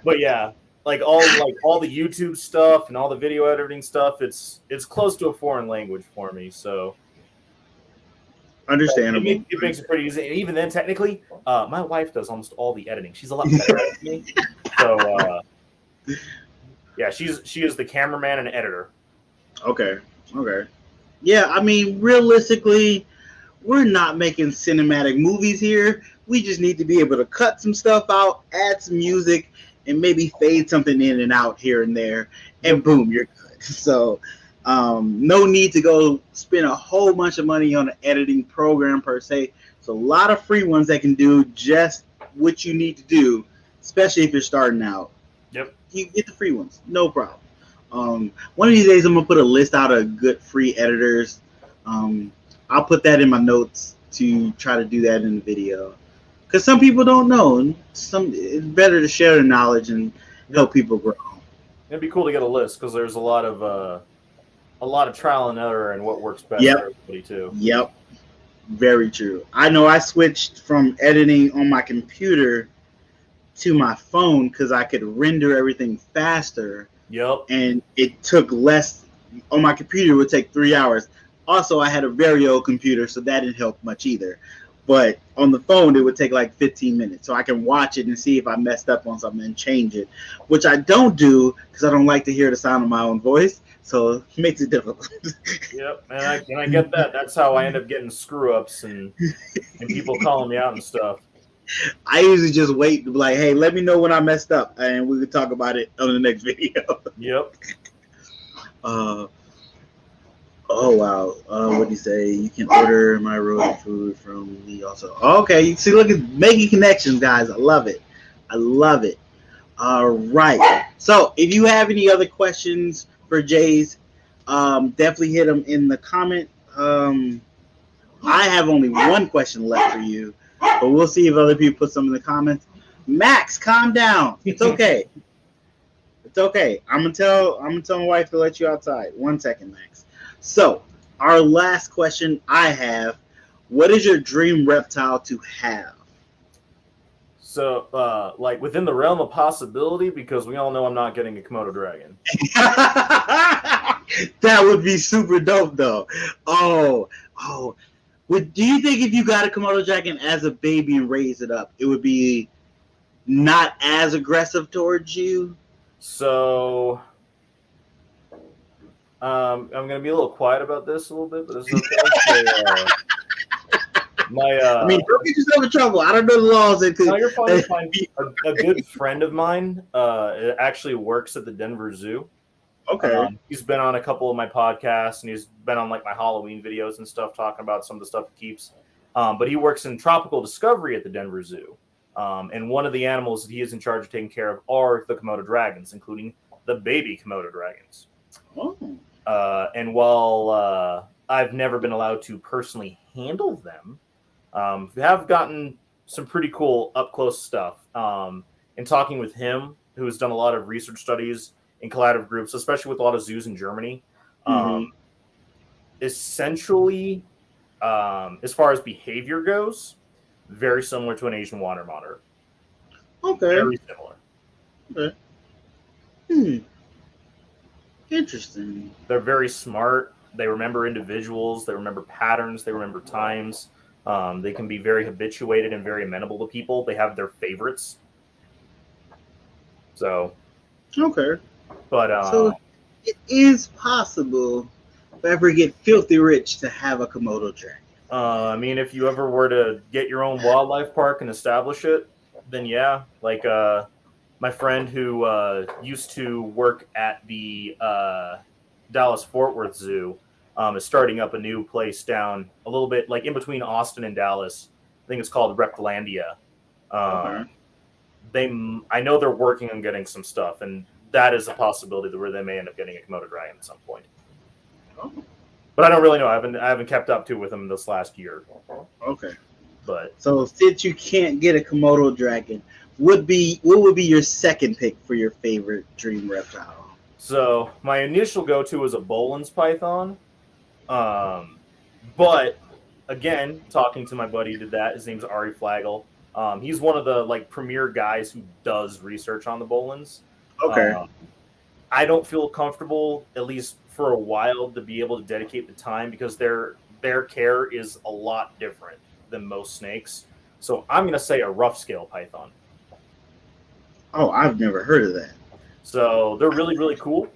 But yeah, like all the YouTube stuff and all the video editing stuff, it's close to a foreign language for me. So understandable. It makes it pretty easy. And even then, technically, my wife does almost all the editing. She's a lot better at me. So yeah, she is the cameraman and editor. Okay. Yeah, I mean, realistically, we're not making cinematic movies here. We just need to be able to cut some stuff out, add some music, and maybe fade something in and out here and there, and boom, you're good. So no need to go spend a whole bunch of money on an editing program per se. It's a lot of free ones that can do just what you need to do, especially if you're starting out. Yep. You get the free ones, no problem. One of these days, I'm gonna put a list out of good free editors. I'll put that in my notes to try to do that in the video, because some people don't know, and it's better to share the knowledge and help people grow. It'd be cool to get a list because there's a lot of trial and error and what works best for everybody too. Yep, very true. I know I switched from editing on my computer to my phone because I could render everything faster. Yep. And it took less. On my computer, it would take 3 hours. Also, I had a very old computer, so that didn't help much either. but on the phone it would take like 15 minutes. So I can watch it and see if I messed up on something and change it, which I don't do because I don't like to hear the sound of my own voice. So it makes it difficult. Yep, and I get that. That's how I end up getting screw ups and people calling me out and stuff. I usually just wait to be like, hey, let me know when I messed up, and we can talk about it on the next video. Yep. Oh wow. What do you say? You can order my road food from me also. Okay, you see, look at making connections, guys. I love it. I love it. All right. So if you have any other questions for Jays, definitely hit them in the comment. I have only one question left for you, but we'll see if other people put some in the comments. Max, calm down. It's okay. It's okay. I'm gonna tell my wife to let you outside. 1 second, Max. So, our last question I have: what is your dream reptile to have? So, like within the realm of possibility, because we all know I'm not getting a Komodo dragon. That would be super dope, though. Oh. Do you think if you got a Komodo dragon as a baby and raised it up, it would be not as aggressive towards you? So, I'm going to be a little quiet about this a little bit, but it's okay. I mean, don't get yourself in trouble. I don't know the laws. No, you're fine. A good friend of mine actually works at the Denver Zoo. Okay. He's been on a couple of my podcasts, and he's been on like my Halloween videos and stuff, talking about some of the stuff he keeps. But he works in tropical discovery at the Denver Zoo. And one of the animals that he is in charge of taking care of are the Komodo dragons, including the baby Komodo dragons. Oh. And while I've never been allowed to personally handle them, we have gotten some pretty cool up-close stuff. In talking with him, who has done a lot of research studies in collaborative groups, especially with a lot of zoos in Germany, essentially, as far as behavior goes, very similar to an Asian water monitor. Okay. Very similar. Okay. Interesting. They're very smart. They remember individuals. They remember patterns. They remember times. They can be very habituated and very amenable to people. They have their favorites. So. Okay. But so it is possible if I ever get filthy rich to have a Komodo dragon. I mean, if you ever were to get your own wildlife park and establish it, then yeah. Like my friend who used to work at the Dallas-Fort Worth Zoo is starting up a new place down a little bit, like in between Austin and Dallas. I think it's called Reptiles-Under. I know they're working on getting some stuff, and that is a possibility where they may end up getting a Komodo dragon at some point. Oh. But I don't really know. I haven't kept up with them this last year. Okay. But so since you can't get a Komodo dragon, what would be your second pick for your favorite dream reptile? So my initial go-to was a Boelen's python. But again, talking to my buddy who did that, his name's Ari Flagel. He's one of the like premier guys who does research on the Boelen's. Okay. I don't feel comfortable, at least for a while, to be able to dedicate the time because their care is a lot different than most snakes. So I'm going to say a rough scale python. Oh, I've never heard of that. So they're really, really cool.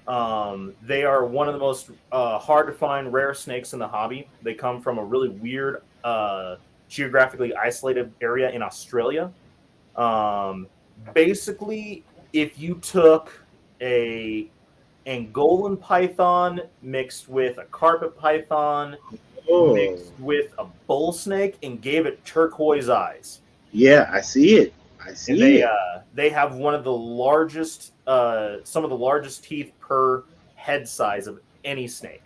They are one of the most hard to find rare snakes in the hobby. They come from a really weird, geographically isolated area in Australia. Basically, if you took a Angolan python mixed with a carpet python mixed with a bull snake and gave it turquoise eyes. Yeah, I see it. They have one of the largest, some of the largest teeth per head size of any snake.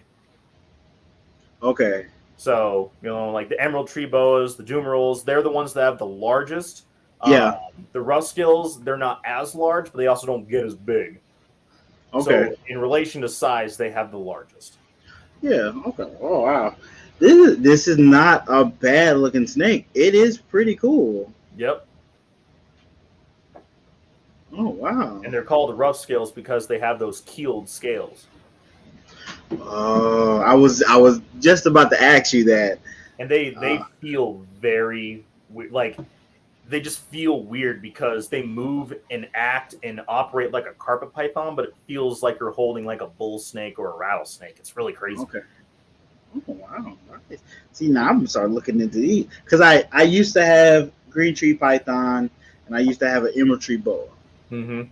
Okay. So, like the emerald tree boas, the dumerals, they're the ones that have the largest. Yeah. The rough scales, they're not as large, but they also don't get as big. Okay. So in relation to size, they have the largest. Yeah. Okay. Oh wow. This is not a bad looking snake. It is pretty cool. Yep. Oh wow. And they're called the rough scales because they have those keeled scales. I was just about to ask you that. and they feel very like they just feel weird because they move and act and operate like a carpet python, but it feels like you're holding like a bull snake or a rattlesnake. It's really crazy. Okay. Oh, wow. Nice. See, now I'm starting looking into these because I used to have green tree python and I used to have an emerald tree boa. Mm-hmm.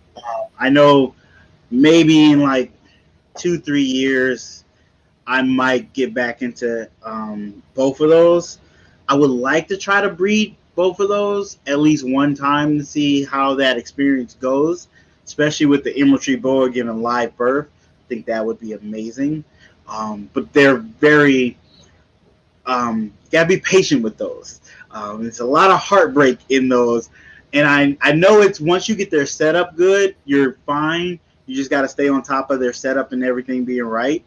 I know maybe in like 2-3 years I might get back into both of those. I would like to try to breed both of those at least one time to see how that experience goes, especially with the emerald tree boa giving live birth. I think that would be amazing. But they're very gotta be patient with those. There's a lot of heartbreak in those, and I know it's once you get their setup good, you're fine. You just got to stay on top of their setup and everything being right.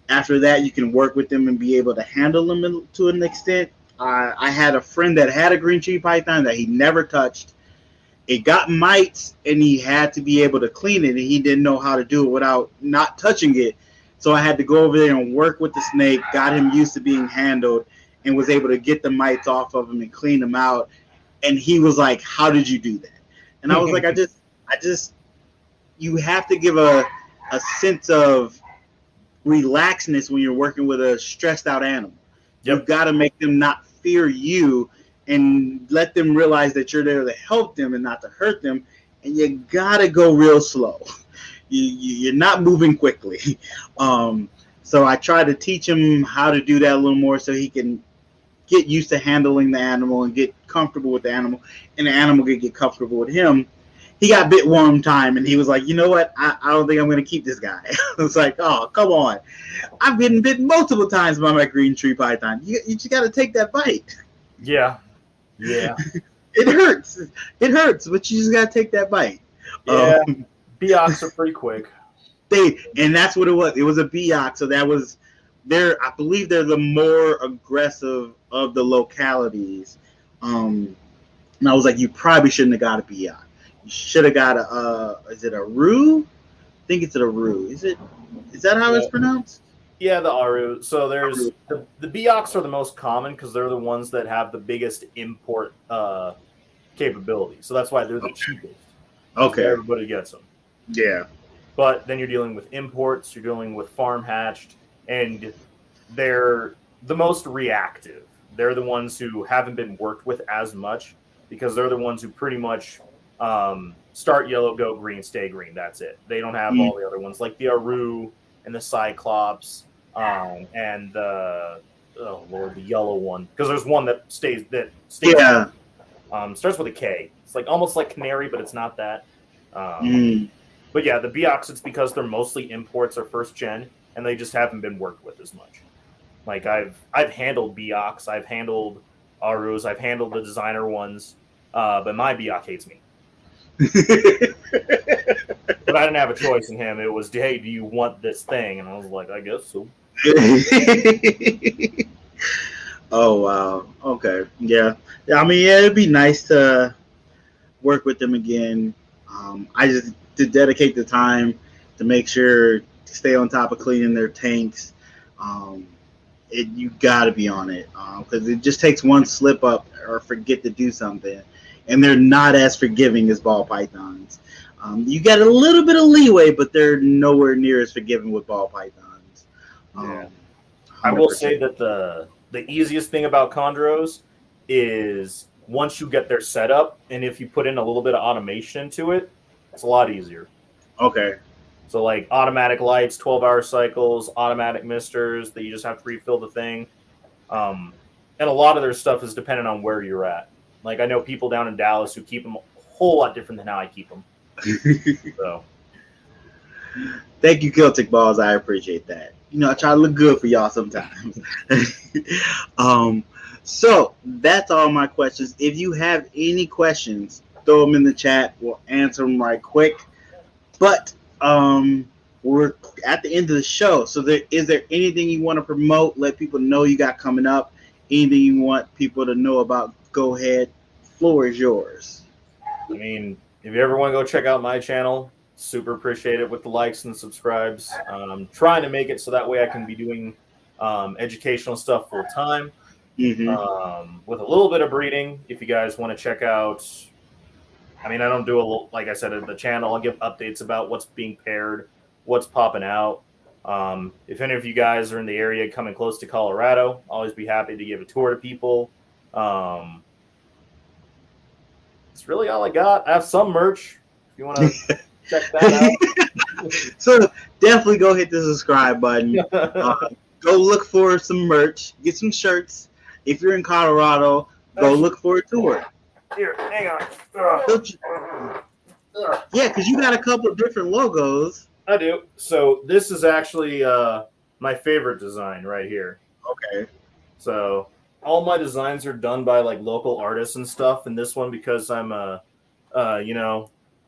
After that, you can work with them and be able to handle them to an extent. I had a friend that had a green tree python that he never touched. It got mites, and he had to be able to clean it, and he didn't know how to do it without not touching it. So I had to go over there and work with the snake, got him used to being handled, and was able to get the mites off of him and clean them out. And he was like, "How did you do that?" And I was like, I just, you have to give a sense of relaxedness when you're working with a stressed out animal. Yep. You've got to make them not fear you and let them realize that you're there to help them and not to hurt them. And you got to go real slow. You're not moving quickly. So I try to teach him how to do that a little more so he can get used to handling the animal and get comfortable with the animal, and the animal can get comfortable with him. He got bit one time, and he was like, "You know what? I don't think I'm going to keep this guy." I was like, "Oh, come on. I've been bitten multiple times by my green tree python. You just got to take that bite." Yeah. It hurts. It hurts, but you just got to take that bite. Yeah. Beox are pretty quick. And that's what it was. It was a Beox, so that was I believe they're the more aggressive of the localities. And I was like, you probably shouldn't have got a Beox. You should have got is it a Roo? I think it's a Roo. Is that how it's pronounced? Yeah, the Aru. So there's the Beox are the most common because they're the ones that have the biggest import capability. So that's why they're the cheapest. Okay. Everybody gets them. Yeah. But then you're dealing with imports, you're dealing with farm hatched, and they're the most reactive. They're the ones who haven't been worked with as much because they're the ones who pretty much start yellow, go green, stay green. That's it. They don't have all the other ones like the Aru and the Cyclops and the the yellow one, because there's one that stays. Yeah. Starts with a K. It's like almost like canary, but it's not that. But yeah, the Beox, it's because they're mostly imports or first gen, and they just haven't been worked with as much. Like I've handled Beox, I've handled Arus, I've handled the designer ones, but my Beox hates me. But I didn't have a choice in him. It was, hey, do you want this thing? And I was like, I guess so. Oh wow. Okay. Yeah. I mean, yeah, it'd be nice to work with them again. I just to dedicate the time to make sure to stay on top of cleaning their tanks. You got to be on it because it just takes one slip up or forget to do something, and they're not as forgiving as ball pythons. You got a little bit of leeway, but they're nowhere near as forgiving with ball pythons. Yeah. I will say that the easiest thing about chondros is once you get their setup, and if you put in a little bit of automation to it, it's a lot easier. Okay. So like automatic lights, 12-hour cycles, automatic misters that you just have to refill the thing. And a lot of their stuff is dependent on where you're at. Like I know people down in Dallas who keep them a whole lot different than how I keep them. So, thank you, Celtic Balls. I appreciate that. You know, I try to look good for y'all sometimes. So that's all my questions. If you have any questions, throw them in the chat. We'll answer them right quick. But we're at the end of the show. So is there anything you want to promote? Let people know you got coming up. Anything you want people to know about? Go ahead. Floor is yours. I mean, if you ever want to go check out my channel, super appreciate it with the likes and the subscribes. I'm trying to make it so that way I can be doing educational stuff full time. with a little bit of breeding. If you guys want to check out, I mean, I don't do like I said at the channel, I'll give updates about what's being paired, what's popping out. If any of you guys are in the area coming close to Colorado, I'll always be happy to give a tour to people. It's really all I got. I have some merch if you want to check that out. So definitely go hit the subscribe button. Go look for some merch. Get some shirts. If you're in Colorado, go look for a tour. Here, hang on. Yeah, because you got a couple of different logos. I do. So this is actually my favorite design right here. Okay. So all my designs are done by like local artists and stuff. And this one, because I'm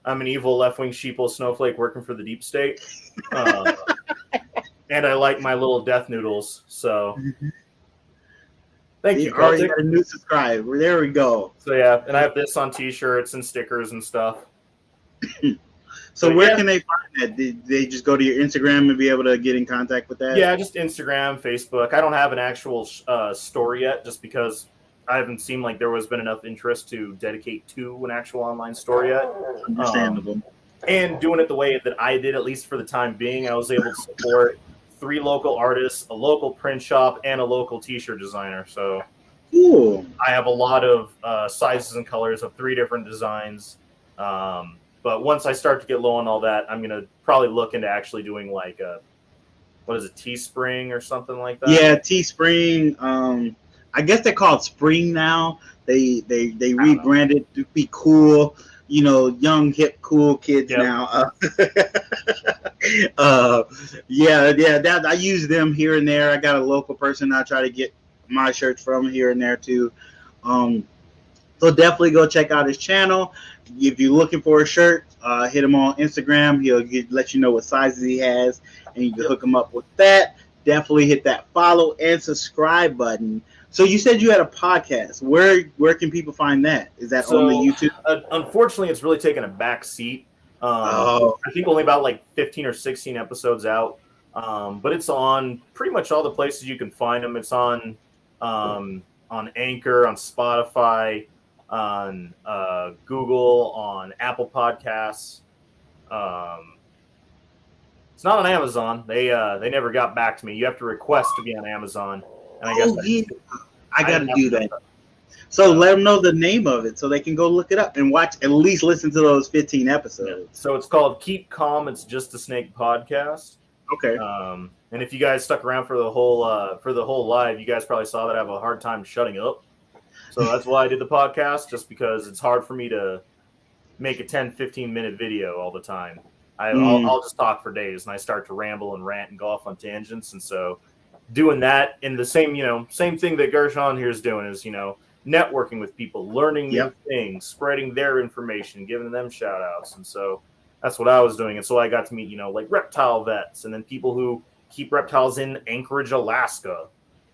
I'm an evil left-wing sheeple snowflake working for the deep state. And I like my little death noodles. So thank you. Already got a new subscriber. There we go. So yeah, and I have this on t-shirts and stickers and stuff. So where can they find that? Did they just go to your Instagram and be able to get in contact with that? Yeah, just Instagram, Facebook. I don't have an actual store yet, just because I haven't seen like there has been enough interest to dedicate to an actual online store yet. Understandable. And doing it the way that I did, at least for the time being, I was able to support 3 local artists, a local print shop, and a local t-shirt designer. So cool. I have a lot of sizes and colors of 3 different designs. But once I start to get low on all that, I'm going to probably look into actually doing like Teespring or something like that? Yeah, Teespring. I guess they're called Spring now. They rebranded to be cool. Young, hip, cool kids now. I use them here and there. I got a local person I try to get my shirts from here and there too. So definitely go check out his channel. If you're looking for a shirt, hit him on Instagram. He'll let you know what sizes he has, and you can hook him up with that. Definitely hit that follow and subscribe button. So you said you had a podcast. Where can people find that? Is that only YouTube? Unfortunately, it's really taken a back seat. I think only about like 15 or 16 episodes out. But it's on pretty much all the places you can find them. It's on Anchor, on Spotify, on Google, on Apple Podcasts. It's not on Amazon. They never got back to me. You have to request to be on Amazon. And I got to do that. So let them know the name of it so they can go look it up and at least listen to those 15 episodes. Yeah. So it's called Keep Calm. It's Just a Snake podcast. Okay. And if you guys stuck around for the whole live, you guys probably saw that I have a hard time shutting up. So that's why I did the podcast, just because it's hard for me to make a 10, 15-minute video all the time. I'll just talk for days, and I start to ramble and rant and go off on tangents. And so doing that in the same thing that Gershon here is doing is, networking with people, learning new things, spreading their information, giving them shout outs. And so that's what I was doing. And so I got to meet, like reptile vets and then people who keep reptiles in Anchorage, Alaska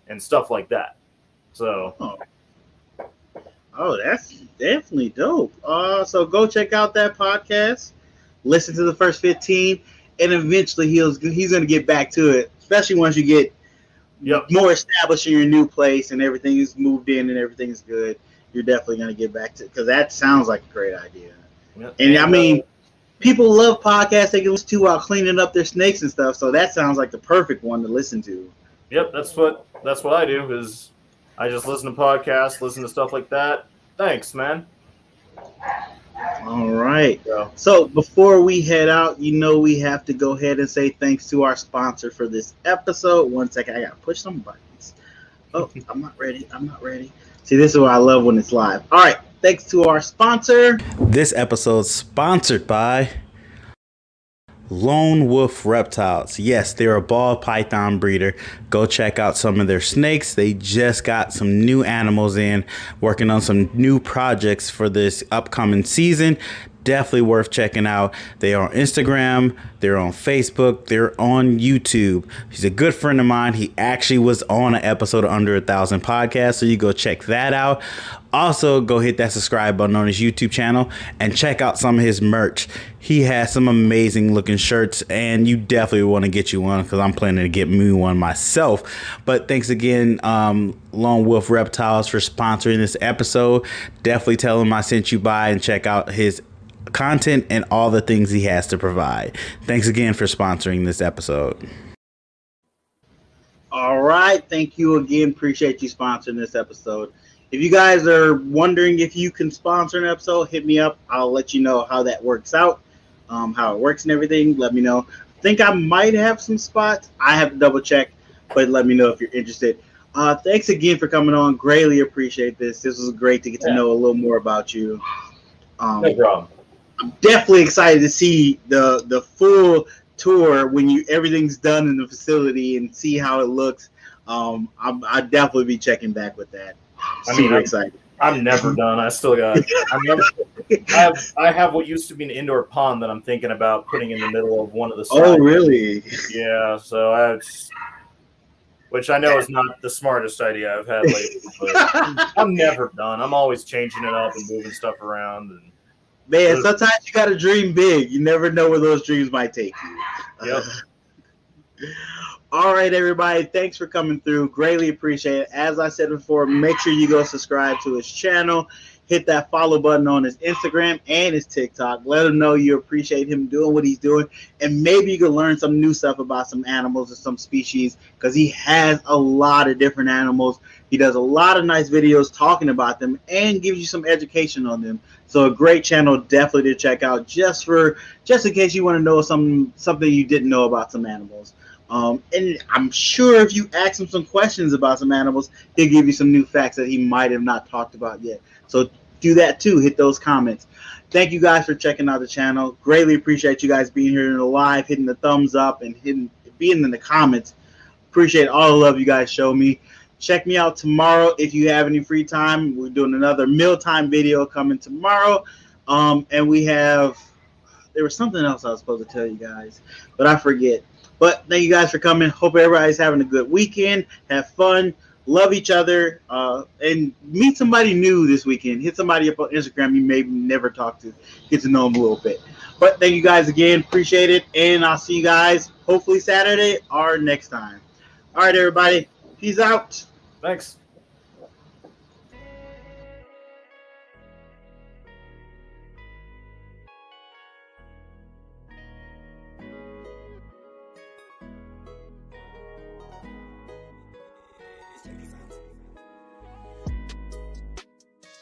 and stuff like that. So. Oh, that's definitely dope. So go check out that podcast, listen to the first 15, and eventually he's going to get back to it, especially once you get more established in your new place and everything is moved in and everything's good. You're definitely going to get back to it because that sounds like a great idea. Yep. And I mean, people love podcasts they can listen to while cleaning up their snakes and stuff. So that sounds like the perfect one to listen to. Yep, that's what I do. Is I just listen to podcasts, listen to stuff like that. Thanks, man. All right. So before we head out, we have to go ahead and say thanks to our sponsor for this episode. 1 second. I got to push some buttons. Oh, I'm not ready. See, this is what I love when it's live. All right. Thanks to our sponsor. This episode's sponsored by LONEWOLF Reptiles. Yes, they're a ball python breeder. Go check out some of their snakes. They just got some new animals in, working on some new projects for this upcoming season. definitely worth checking out. They are on Instagram, they're on Facebook, they're on YouTube. He's a good friend of mine. He actually was on an episode of Under 1,000 podcast, so you go check that out. Also, go hit that subscribe button on his YouTube channel and check out some of his merch. He has some amazing looking shirts, and you definitely want to get you one because I'm planning to get me one myself. But thanks again, Lone Wolf Reptiles, for sponsoring this episode. Definitely tell him I sent you by and check out his content and all the things he has to provide. Thanks again for sponsoring this episode. All right. Thank you again. Appreciate you sponsoring this episode. If you guys are wondering if you can sponsor an episode, hit me up. I'll let you know how that works out, how it works and everything. Let me know. I think I might have some spots. I have to double check, but let me know if you're interested. Thanks again for coming on. Greatly appreciate this. This was great to get to know a little more about you. No problem. I'm definitely excited to see the full tour when everything's done in the facility and see how it looks. I'll definitely be checking back with that. Super excited. I'm never done. I still got. I have what used to be an indoor pond that I'm thinking about putting in the middle of one of the sides. Oh, really? Yeah. Which I know is not the smartest idea I've had lately, but I'm never done. I'm always changing it up and moving stuff around. And man, sometimes you got to dream big. You never know where those dreams might take you. Yep. All right, everybody. Thanks for coming through. Greatly appreciate it. As I said before, make sure you go subscribe to his channel. Hit that follow button on his Instagram and his TikTok. Let him know you appreciate him doing what he's doing. And maybe you can learn some new stuff about some animals or some species because he has a lot of different animals. He does a lot of nice videos talking about them and gives you some education on them. So a great channel definitely to check out just in case you want to know something you didn't know about some animals. And I'm sure if you ask him some questions about some animals, he'll give you some new facts that he might have not talked about yet. So do that too. Hit those comments. Thank you guys for checking out the channel. Greatly appreciate you guys being here in the live, hitting the thumbs up, and being in the comments. Appreciate all the love you guys show me. Check me out tomorrow if you have any free time. We're doing another mealtime video coming tomorrow. And there was something else I was supposed to tell you guys, but I forget. But thank you guys for coming. Hope everybody's having a good weekend. Have fun. Love each other. And meet somebody new this weekend. Hit somebody up on Instagram you maybe never talked to. Get to know them a little bit. But thank you guys again. Appreciate it. And I'll see you guys hopefully Saturday or next time. All right, everybody. Peace out. Thanks.